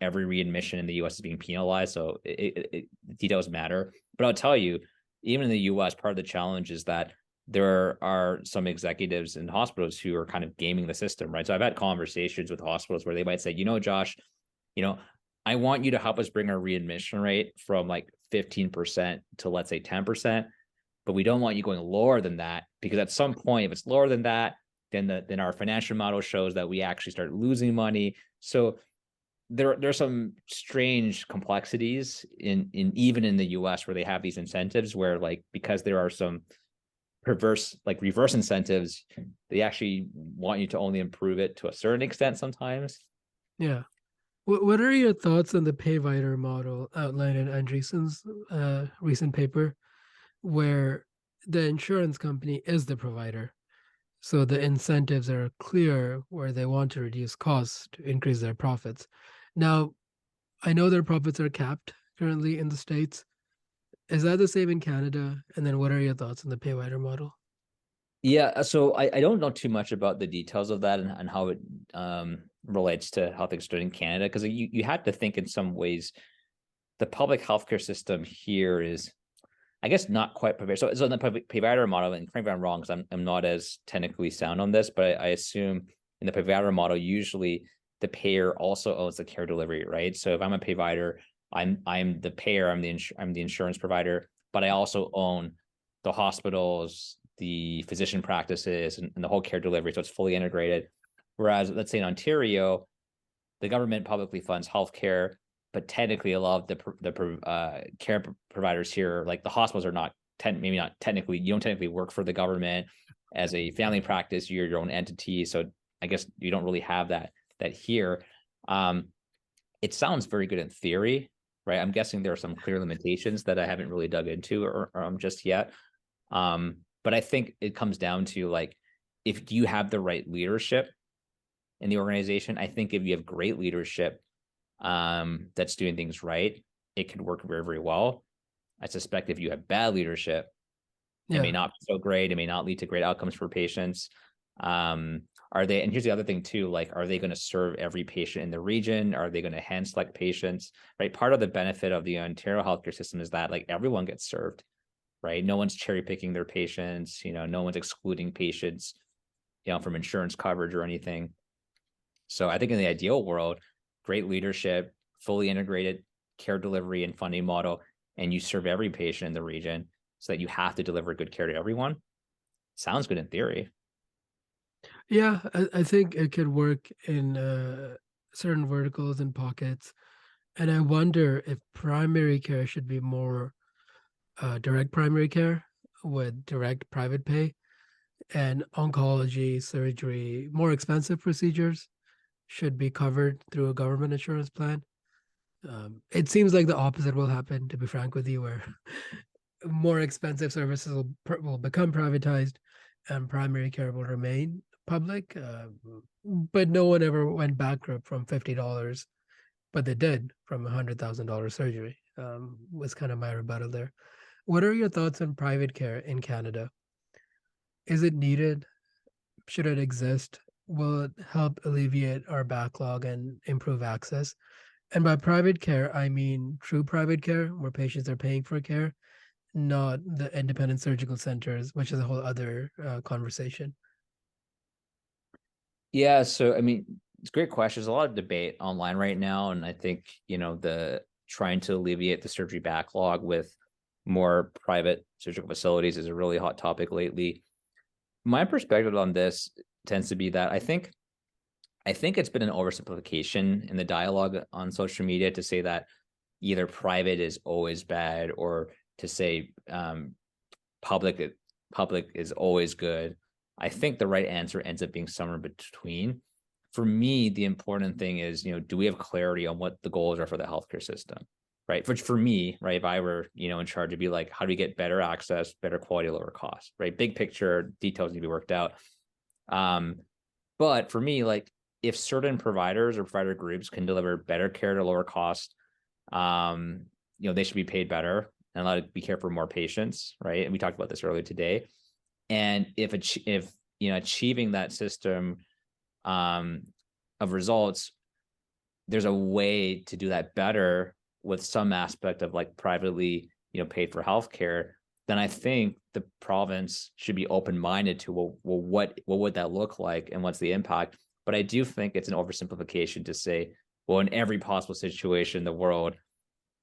every readmission in the U.S. is being penalized, so details matter. But I'll tell you, even in the U.S., part of the challenge is that there are some executives in hospitals who are kind of gaming the system, right? So I've had conversations with hospitals where they might say, Josh, I want you to help us bring our readmission rate from like 15% to, let's say, 10%, but we don't want you going lower than that, because at some point, if it's lower than that, then our financial model shows that we actually start losing money. So there's some strange complexities in even in the US where they have these incentives where, like, because there are some perverse, like, reverse incentives, they actually want you to only improve it to a certain extent sometimes. Yeah. What are your thoughts on the Payvidor model outlined in Andreessen's recent paper, where the insurance company is the provider? So the incentives are clear where they want to reduce costs to increase their profits. Now, I know their profits are capped currently in the States. Is that the same in Canada? And then what are your thoughts on the Payvidor model? Yeah, so I don't know too much about the details of that and how it relates to how things stood in Canada, because you had to think in some ways the public healthcare system here is, I guess, not quite prepared. So in the Payvidor model, and correct me if I'm wrong, because I'm not as technically sound on this, but I assume in the Payvidor model, usually the payer also owns the care delivery, right? So if I'm a Payvidor, I'm the payer, I'm the insurance provider, but I also own the hospitals, the physician practices, and the whole care delivery. So it's fully integrated. Whereas, let's say in Ontario, the government publicly funds healthcare, but technically a lot of the care providers here, like the hospitals, are not maybe not technically, you don't technically work for the government. As a family practice, you're your own entity. So I guess you don't really have that here. It sounds very good in theory, right? I'm guessing there are some clear limitations that I haven't really dug into or just yet. But I think it comes down to, like, if you have the right leadership in the organization, I think if you have great leadership that's doing things right, it could work very, very well. I suspect if you have bad leadership, it may Yeah. not be so great. It may not lead to great outcomes for patients. And here's the other thing too, like, are they going to serve every patient in the region? Are they going to hand select patients, right? Part of the benefit of the Ontario healthcare system is that, like, everyone gets served, right? No one's cherry picking their patients, no one's excluding patients, from insurance coverage or anything. So I think in the ideal world, great leadership, fully integrated care delivery and funding model, and you serve every patient in the region so that you have to deliver good care to everyone. Sounds good in theory. Yeah, I think it could work in certain verticals and pockets. And I wonder if primary care should be more direct primary care with direct private pay, and oncology, surgery, more expensive procedures should be covered through a government insurance plan. It seems like the opposite will happen, to be frank with you, where more expensive services will become privatized and primary care will remain public. But no one ever went bankrupt from $50, but they did from $100,000 surgery. Was kind of my rebuttal there. What are your thoughts on private care in Canada? Is it needed? Should it exist? Will it help alleviate our backlog and improve access? And by private care, I mean true private care where patients are paying for care, not the independent surgical centers, which is a whole other conversation. Yeah, so I mean, it's a great question. There's a lot of debate online right now, and I think, the trying to alleviate the surgery backlog with more private surgical facilities is a really hot topic lately. My perspective on this tends to be that I think it's been an oversimplification in the dialogue on social media to say that either private is always bad, or to say public public is always good. I think the right answer ends up being somewhere between. For me, the important thing is, do we have clarity on what the goals are for the healthcare system? Right. For me, right, if I were, in charge, it'd be like, how do we get better access, better quality, lower cost, right? Big picture details need to be worked out. But for me, like, if certain providers or provider groups can deliver better care at a lower cost, they should be paid better and allowed to be cared for more patients, right? And we talked about this earlier today. And if achieving that system of results, there's a way to do that better with some aspect of, like, privately, paid for healthcare, then I think the province should be open-minded to, well, what would that look like and what's the impact? But I do think it's an oversimplification to say, well, in every possible situation in the world,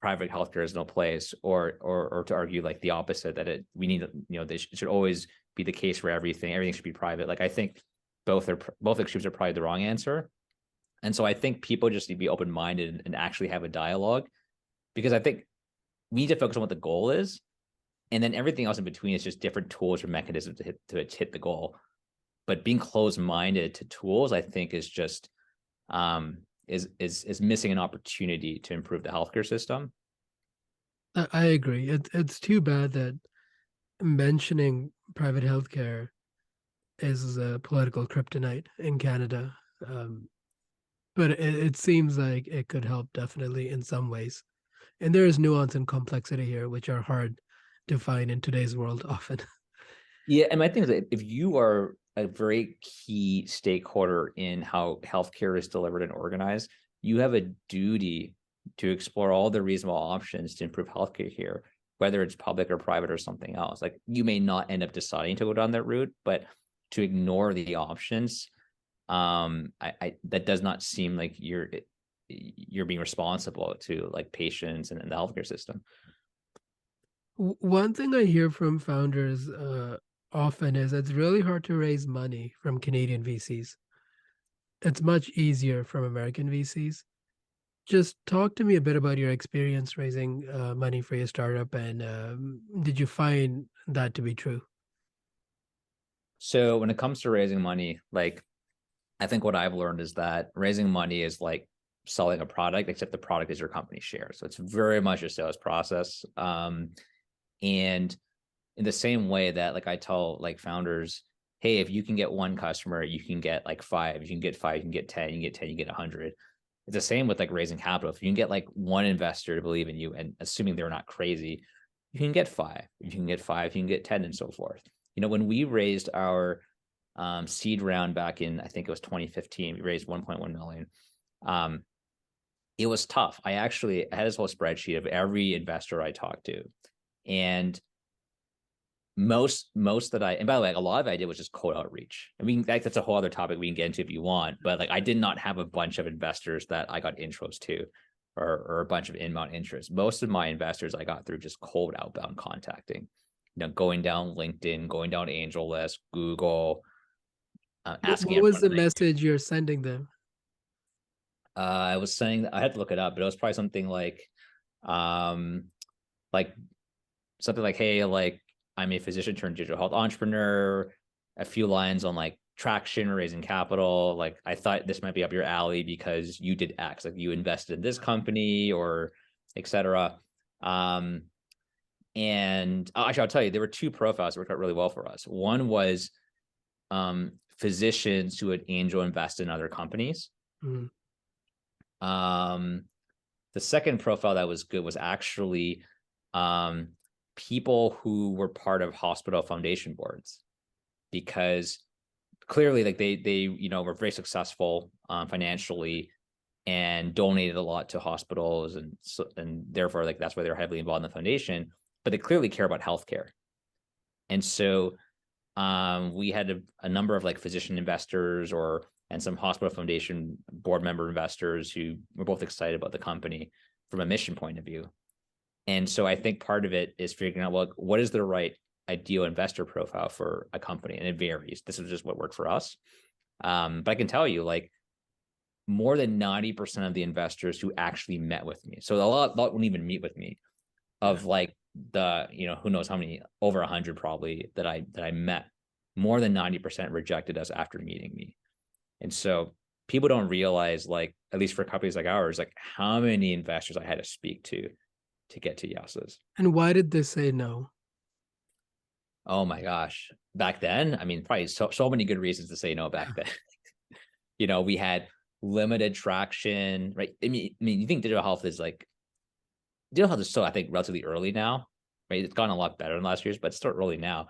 private healthcare is no place, or to argue like the opposite, that we need, this should always be the case for everything. Everything should be private. Like, I think both extremes are probably the wrong answer. And so I think people just need to be open-minded and actually have a dialogue, because I think we need to focus on what the goal is, and then everything else in between is just different tools or mechanisms to hit the goal. But being closed-minded to tools, I think, is just is missing an opportunity to improve the healthcare system. I agree. It's too bad that mentioning private healthcare is a political kryptonite in Canada. Um, but it seems like it could help definitely in some ways. And there is nuance and complexity here, which are hard to find in today's world often. Yeah, and my thing is that if you are a very key stakeholder in how healthcare is delivered and organized, you have a duty to explore all the reasonable options to improve healthcare here, whether it's public or private or something else. Like, you may not end up deciding to go down that route, but to ignore the options, I that does not seem like you're being responsible to like patients and the healthcare system. One thing I hear from founders often is it's really hard to raise money from Canadian VCs. It's much easier from American VCs. Just talk to me a bit about your experience raising money for your startup, and did you find that to be true? So when it comes to raising money, like, I think what I've learned is that raising money is like selling a product, except the product is your company share. So it's very much a sales process. And in the same way that, like, I tell like founders, hey, if you can get one customer, you can get like five. If you can get five, you can get 10, you can get 10, you get 100. It's the same with like raising capital. If you can get like one investor to believe in you, and assuming they're not crazy, you can get five. If you can get five, you can get 10, and so forth. When we raised our seed round back in, I think it was 2015, we raised 1.1 million. Um, it was tough. I had this whole spreadsheet of every investor I talked to, and most that and by the way, like, a lot of it I did was just cold outreach. I mean, that's a whole other topic we can get into if you want, but like, I did not have a bunch of investors that I got intros to, or a bunch of inbound interest. Most of my investors I got through just cold outbound contacting, going down LinkedIn, going down AngelList, Google, asking What was everyone. the message you're sending them? I was saying, I had to look it up, but it was probably something um, like something like, hey, like, I'm a physician turned digital health entrepreneur. A few lines on like traction, raising capital. Like, I thought this might be up your alley because you did X, like you invested in this company, or etc. And actually, I'll tell you, there were two profiles that worked out really well for us. One was physicians who had angel invest in other companies. Mm. The second profile that was good was actually people who were part of hospital foundation boards, because clearly, like, they were very successful financially and donated a lot to hospitals, and therefore, like, that's why they're heavily involved in the foundation. But they clearly care about healthcare, and so we had a number of like physician investors and some hospital foundation board member investors who were both excited about the company from a mission point of view. And so I think part of it is figuring out, well, what is the right ideal investor profile for a company? And it varies. This is just what worked for us. But I can tell you, like, more than 90% of the investors who actually met with me, so a lot wouldn't even meet with me, of like who knows how many, over 100 probably, that I met, more than 90% rejected us after meeting me. And so people don't realize, like, at least for companies like ours, like, how many investors I had to speak to get to yeses. And why did they say no? Oh my gosh. Back then, I mean, probably so many good reasons to say no back then. We had limited traction, right? I mean, you think digital health is still, I think, relatively early now, right? It's gotten a lot better in the last years, but it's still early now.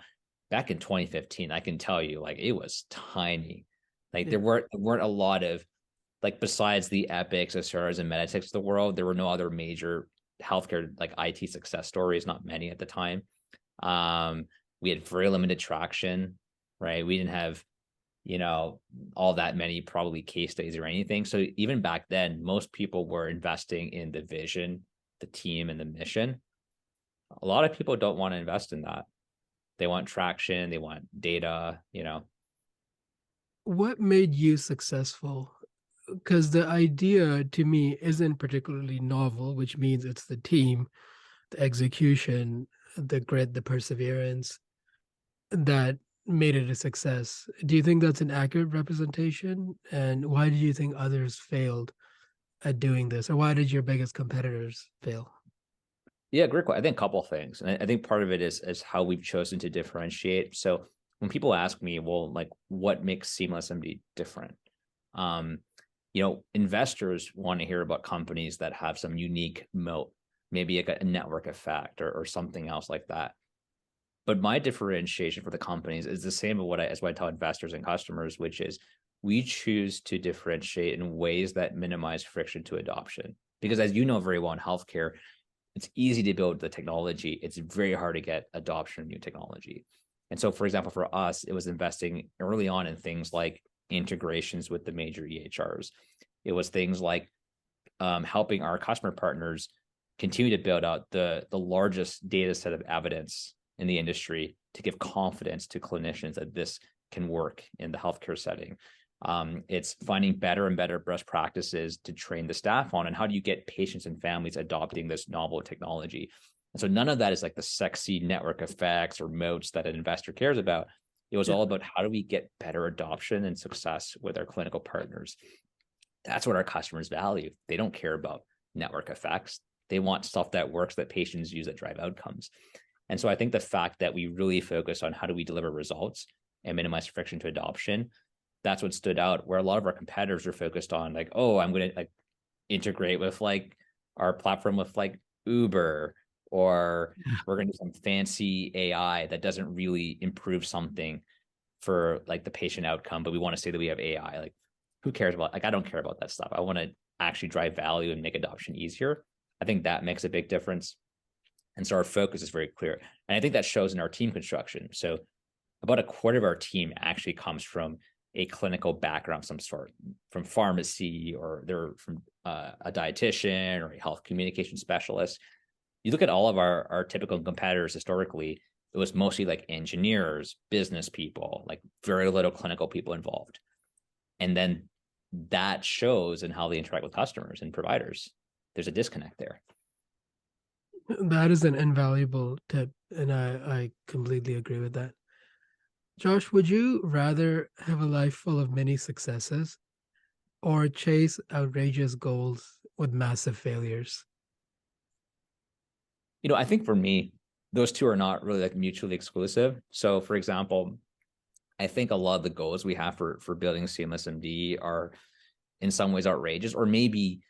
Back in 2015, I can tell you, like, it was tiny. Like, Yeah. there weren't a lot of, like, besides the Epics, Asuras, and Meditechs of the world, there were no other major healthcare, like, IT success stories, not many at the time. We had very limited traction, right? We didn't have, all that many probably case studies or anything. So even back then, most people were investing in the vision, the team, and the mission. A lot of people don't want to invest in that. They want traction, they want data. what made you successful? Because the idea to me isn't particularly novel, which means it's the team, the execution, the grit, the perseverance that made it a success. Do you think that's an accurate representation? And why do you think others failed at doing this? Or why did your biggest competitors fail? Yeah, great. I think a couple of things, and I think part of it is how we've chosen to differentiate. So when people ask me, well, like what makes SeamlessMD different? Um, investors want to hear about companies that have some unique moat, maybe like a network effect or something else like that. But my differentiation for the companies is the same as what I tell investors and customers, which is we choose to differentiate in ways that minimize friction to adoption. Because as you know very well in healthcare, it's easy to build the technology. It's very hard to get adoption of new technology. And so, for example, for us, it was investing early on in things like integrations with the major EHRs. It was things like helping our customer partners continue to build out the largest data set of evidence in the industry to give confidence to clinicians that this can work in the healthcare setting. It's finding better and better best practices to train the staff on, and how do you get patients and families adopting this novel technology. And so none of that is like the sexy network effects or moats that an investor cares about. It was Yeah. all about how do we get better adoption and success with our clinical partners. That's what our customers value. They don't care about network effects. They want stuff that works, that patients use, that drive outcomes. And so I think the fact that we really focus on how do we deliver results and minimize friction to adoption, that's what stood out, where a lot of our competitors are focused on like, oh, I'm going to like integrate with like our platform with like Uber, or we're going to do some fancy AI that doesn't really improve something for like the patient outcome, but we want to say that we have AI. Like, who cares about, like, I don't care about that stuff. I want to actually drive value and make adoption easier. I think that makes a big difference. And so our focus is very clear. And I think that shows in our team construction. So about a quarter of our team actually comes from a clinical background of some sort, from pharmacy, or they're from a dietitian or a health communication specialist. You look at all of our typical competitors historically, it was mostly like engineers, business people, like very little clinical people involved. And then that shows in how they interact with customers and providers. There's a disconnect there. That is an invaluable tip, and I completely agree with that. Josh, would you rather have a life full of many successes or chase outrageous goals with massive failures? I think for me, those two are not really like mutually exclusive. So for example, I think a lot of the goals we have for building SeamlessMD are in some ways outrageous, or maybe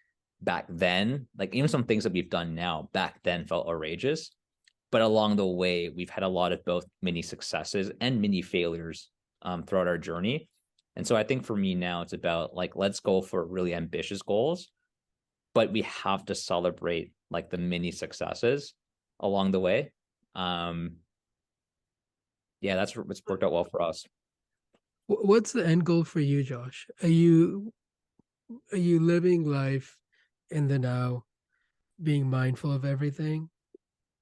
back then, like even some things that we've done now back then felt outrageous. But along the way, we've had a lot of both mini successes and mini failures throughout our journey. And so I think for me now, it's about like, let's go for really ambitious goals, but we have to celebrate like the mini successes along the way. Yeah, that's what's worked out well for us. What's the end goal for you, Josh? Are you living life in the now, being mindful of everything?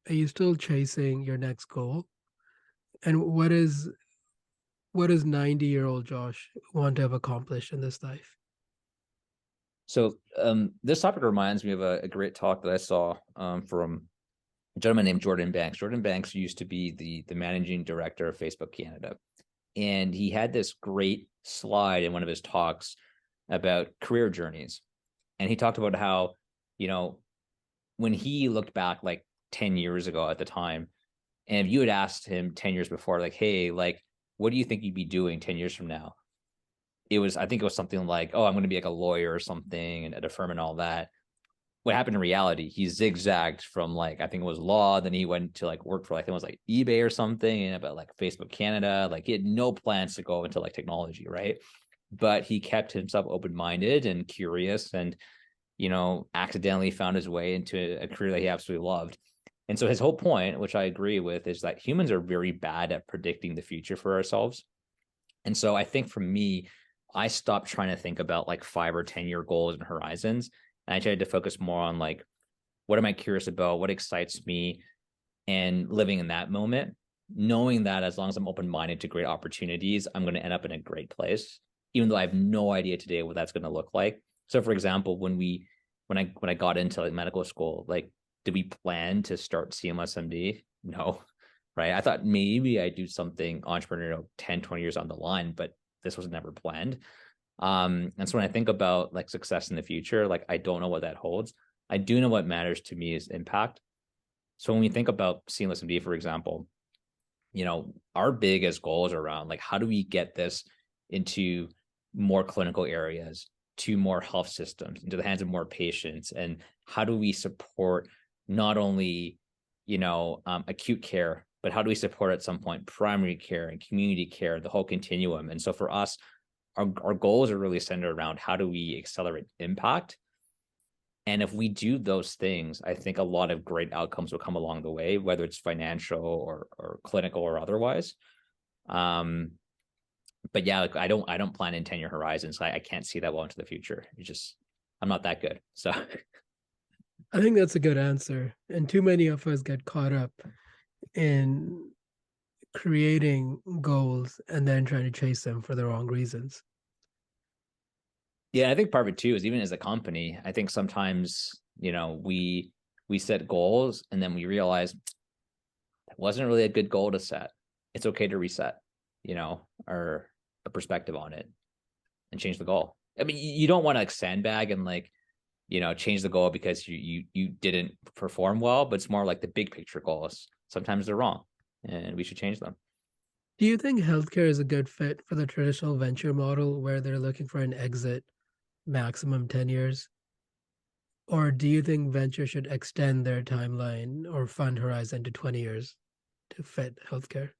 Are you still chasing your next goal? And what does 90-year-old Josh want to have accomplished in this life? So this topic reminds me of a great talk that I saw from a gentleman named Jordan Banks. Jordan Banks used to be the managing director of Facebook Canada. And he had this great slide in one of his talks about career journeys. And he talked about how, you know, when he looked back like 10 years ago at the time, and if you had asked him 10 years before, like, hey, like, what do you think you'd be doing 10 years from now? I think it was something like, oh, I'm going to be like a lawyer or something and at a firm and all that. What happened in reality, he zigzagged from like, I think it was law. Then he went to like work for like, it was like eBay or something, and about like Facebook Canada. Like he had no plans to go into like technology, right? But he kept himself open-minded and curious, and, accidentally found his way into a career that he absolutely loved. And so his whole point, which I agree with, is that humans are very bad at predicting the future for ourselves. And so I think for me, I stopped trying to think about like 5 or 10 year goals and horizons. And I tried to focus more on like, what am I curious about? What excites me? And living in that moment, knowing that as long as I'm open minded to great opportunities, I'm going to end up in a great place. even though I have no idea today what that's going to look like. So for example, when I got into like medical school, like did we plan to start SeamlessMD? No. Right. I thought maybe I'd do something entrepreneurial 10, 20 years on the line, but this was never planned. And so when I think about like success in the future, like I don't know what that holds. I do know what matters to me is impact. So when we think about SeamlessMD, for example, our biggest goals are around like how do we get this into more clinical areas, to more health systems, into the hands of more patients, and how do we support not only acute care, but how do we support at some point primary care and community care, the whole continuum. And so for us, our goals are really centered around how do we accelerate impact. And if we do those things, I think a lot of great outcomes will come along the way, whether it's financial or clinical or otherwise. But yeah, like I don't plan in 10-year horizons. So I can't see that well into the future. I'm not that good. So I think that's a good answer. And too many of us get caught up in creating goals and then trying to chase them for the wrong reasons. yeah, I think part of it too is even as a company, I think sometimes, we set goals and then we realize it wasn't really a good goal to set. It's okay to reset, our perspective on it and change the goal. I mean, you don't want to like sandbag and like, change the goal because you didn't perform well, but it's more like the big picture goals. Sometimes they're wrong and we should change them. Do you think healthcare is a good fit for the traditional venture model where they're looking for an exit maximum 10 years? Or do you think venture should extend their timeline or fund horizon to 20 years to fit healthcare?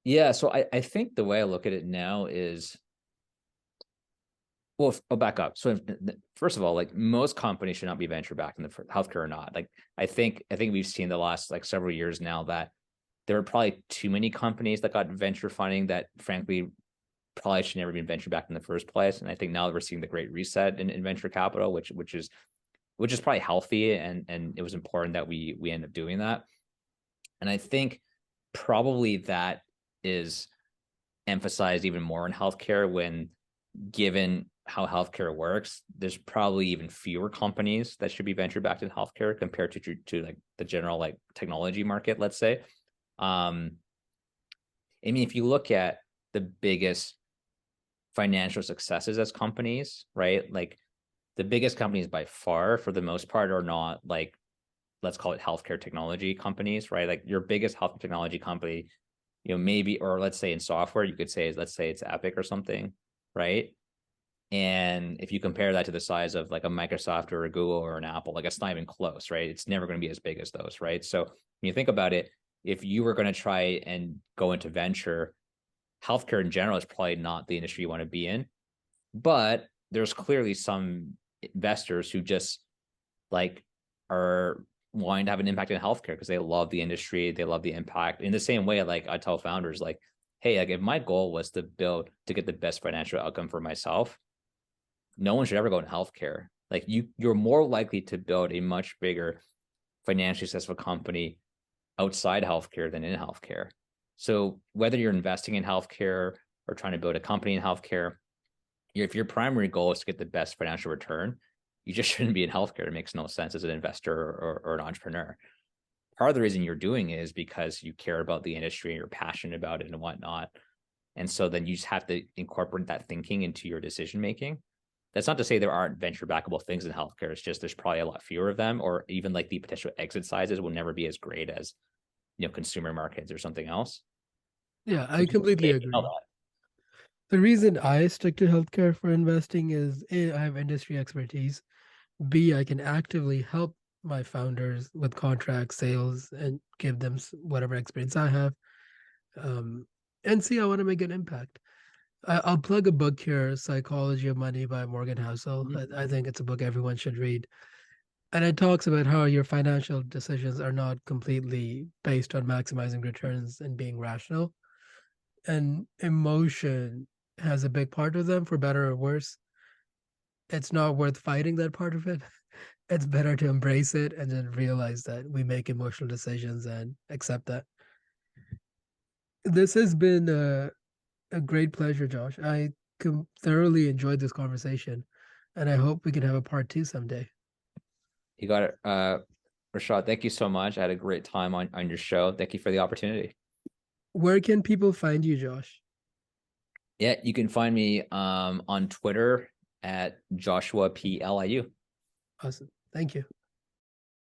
Yeah. So I think the way I look at it now is, well, I'll back up. So first of all, like most companies should not be venture backed in the healthcare or not. Like I think we've seen the last like several years now that there are probably too many companies that got venture funding that frankly probably should never been venture backed in the first place. And I think now that we're seeing the great reset in venture capital, which is probably healthy, and it was important that we end up doing that. And I think probably that is emphasized even more in healthcare when given how healthcare works, there's probably even fewer companies that should be venture backed in healthcare compared to like the general like technology market, let's say. I mean, if you look at the biggest financial successes as companies, right? Like the biggest companies by far, for the most part, are not like, let's call it healthcare technology companies, right? Like your biggest health technology company, maybe, or let's say in software, you could say, let's say it's Epic or something, right? And if you compare that to the size of like a Microsoft or a Google or an Apple, like it's not even close, right? It's never going to be as big as those, right? So when you think about it, if you were going to try and go into venture, healthcare in general is probably not the industry you want to be in. But there's clearly some investors who just like are wanting to have an impact in healthcare because they love the industry, they love the impact. In the same way, like I tell founders, like, hey, like if my goal was to get the best financial outcome for myself, no one should ever go in healthcare. Like you're more likely to build a much bigger financially successful company outside healthcare than in healthcare. So whether you're investing in healthcare or trying to build a company in healthcare, if your primary goal is to get the best financial return, you just shouldn't be in healthcare. It makes no sense as an investor or an entrepreneur. Part of the reason you're doing it is because you care about the industry and you're passionate about it and whatnot. And so then you just have to incorporate that thinking into your decision making. That's not to say there aren't venture backable things in healthcare. It's just there's probably a lot fewer of them, or even like the potential exit sizes will never be as great as consumer markets or something else. Yeah, So I completely agree. The reason I stick to healthcare for investing is A, I have industry expertise. B, I can actively help my founders with contract sales and give them whatever experience I have. Um, and C, I want to make an impact. I'll plug a book here, Psychology of Money by Morgan Housel. Mhm. I think it's a book everyone should read. And it talks about how your financial decisions are not completely based on maximizing returns and being rational. And emotion has a big part of them, for better or worse. It's not worth fighting that part of it. It's better to embrace it and then realize that we make emotional decisions and accept that. This has been A great pleasure, Josh. I thoroughly enjoyed this conversation, and I hope we can have a part two someday. You got it. Rashad, thank you so much. I had a great time on your show. Thank you for the opportunity. Where can people find you, Josh? Yeah, you can find me on Twitter at Joshua P. Liu. Awesome. Thank you.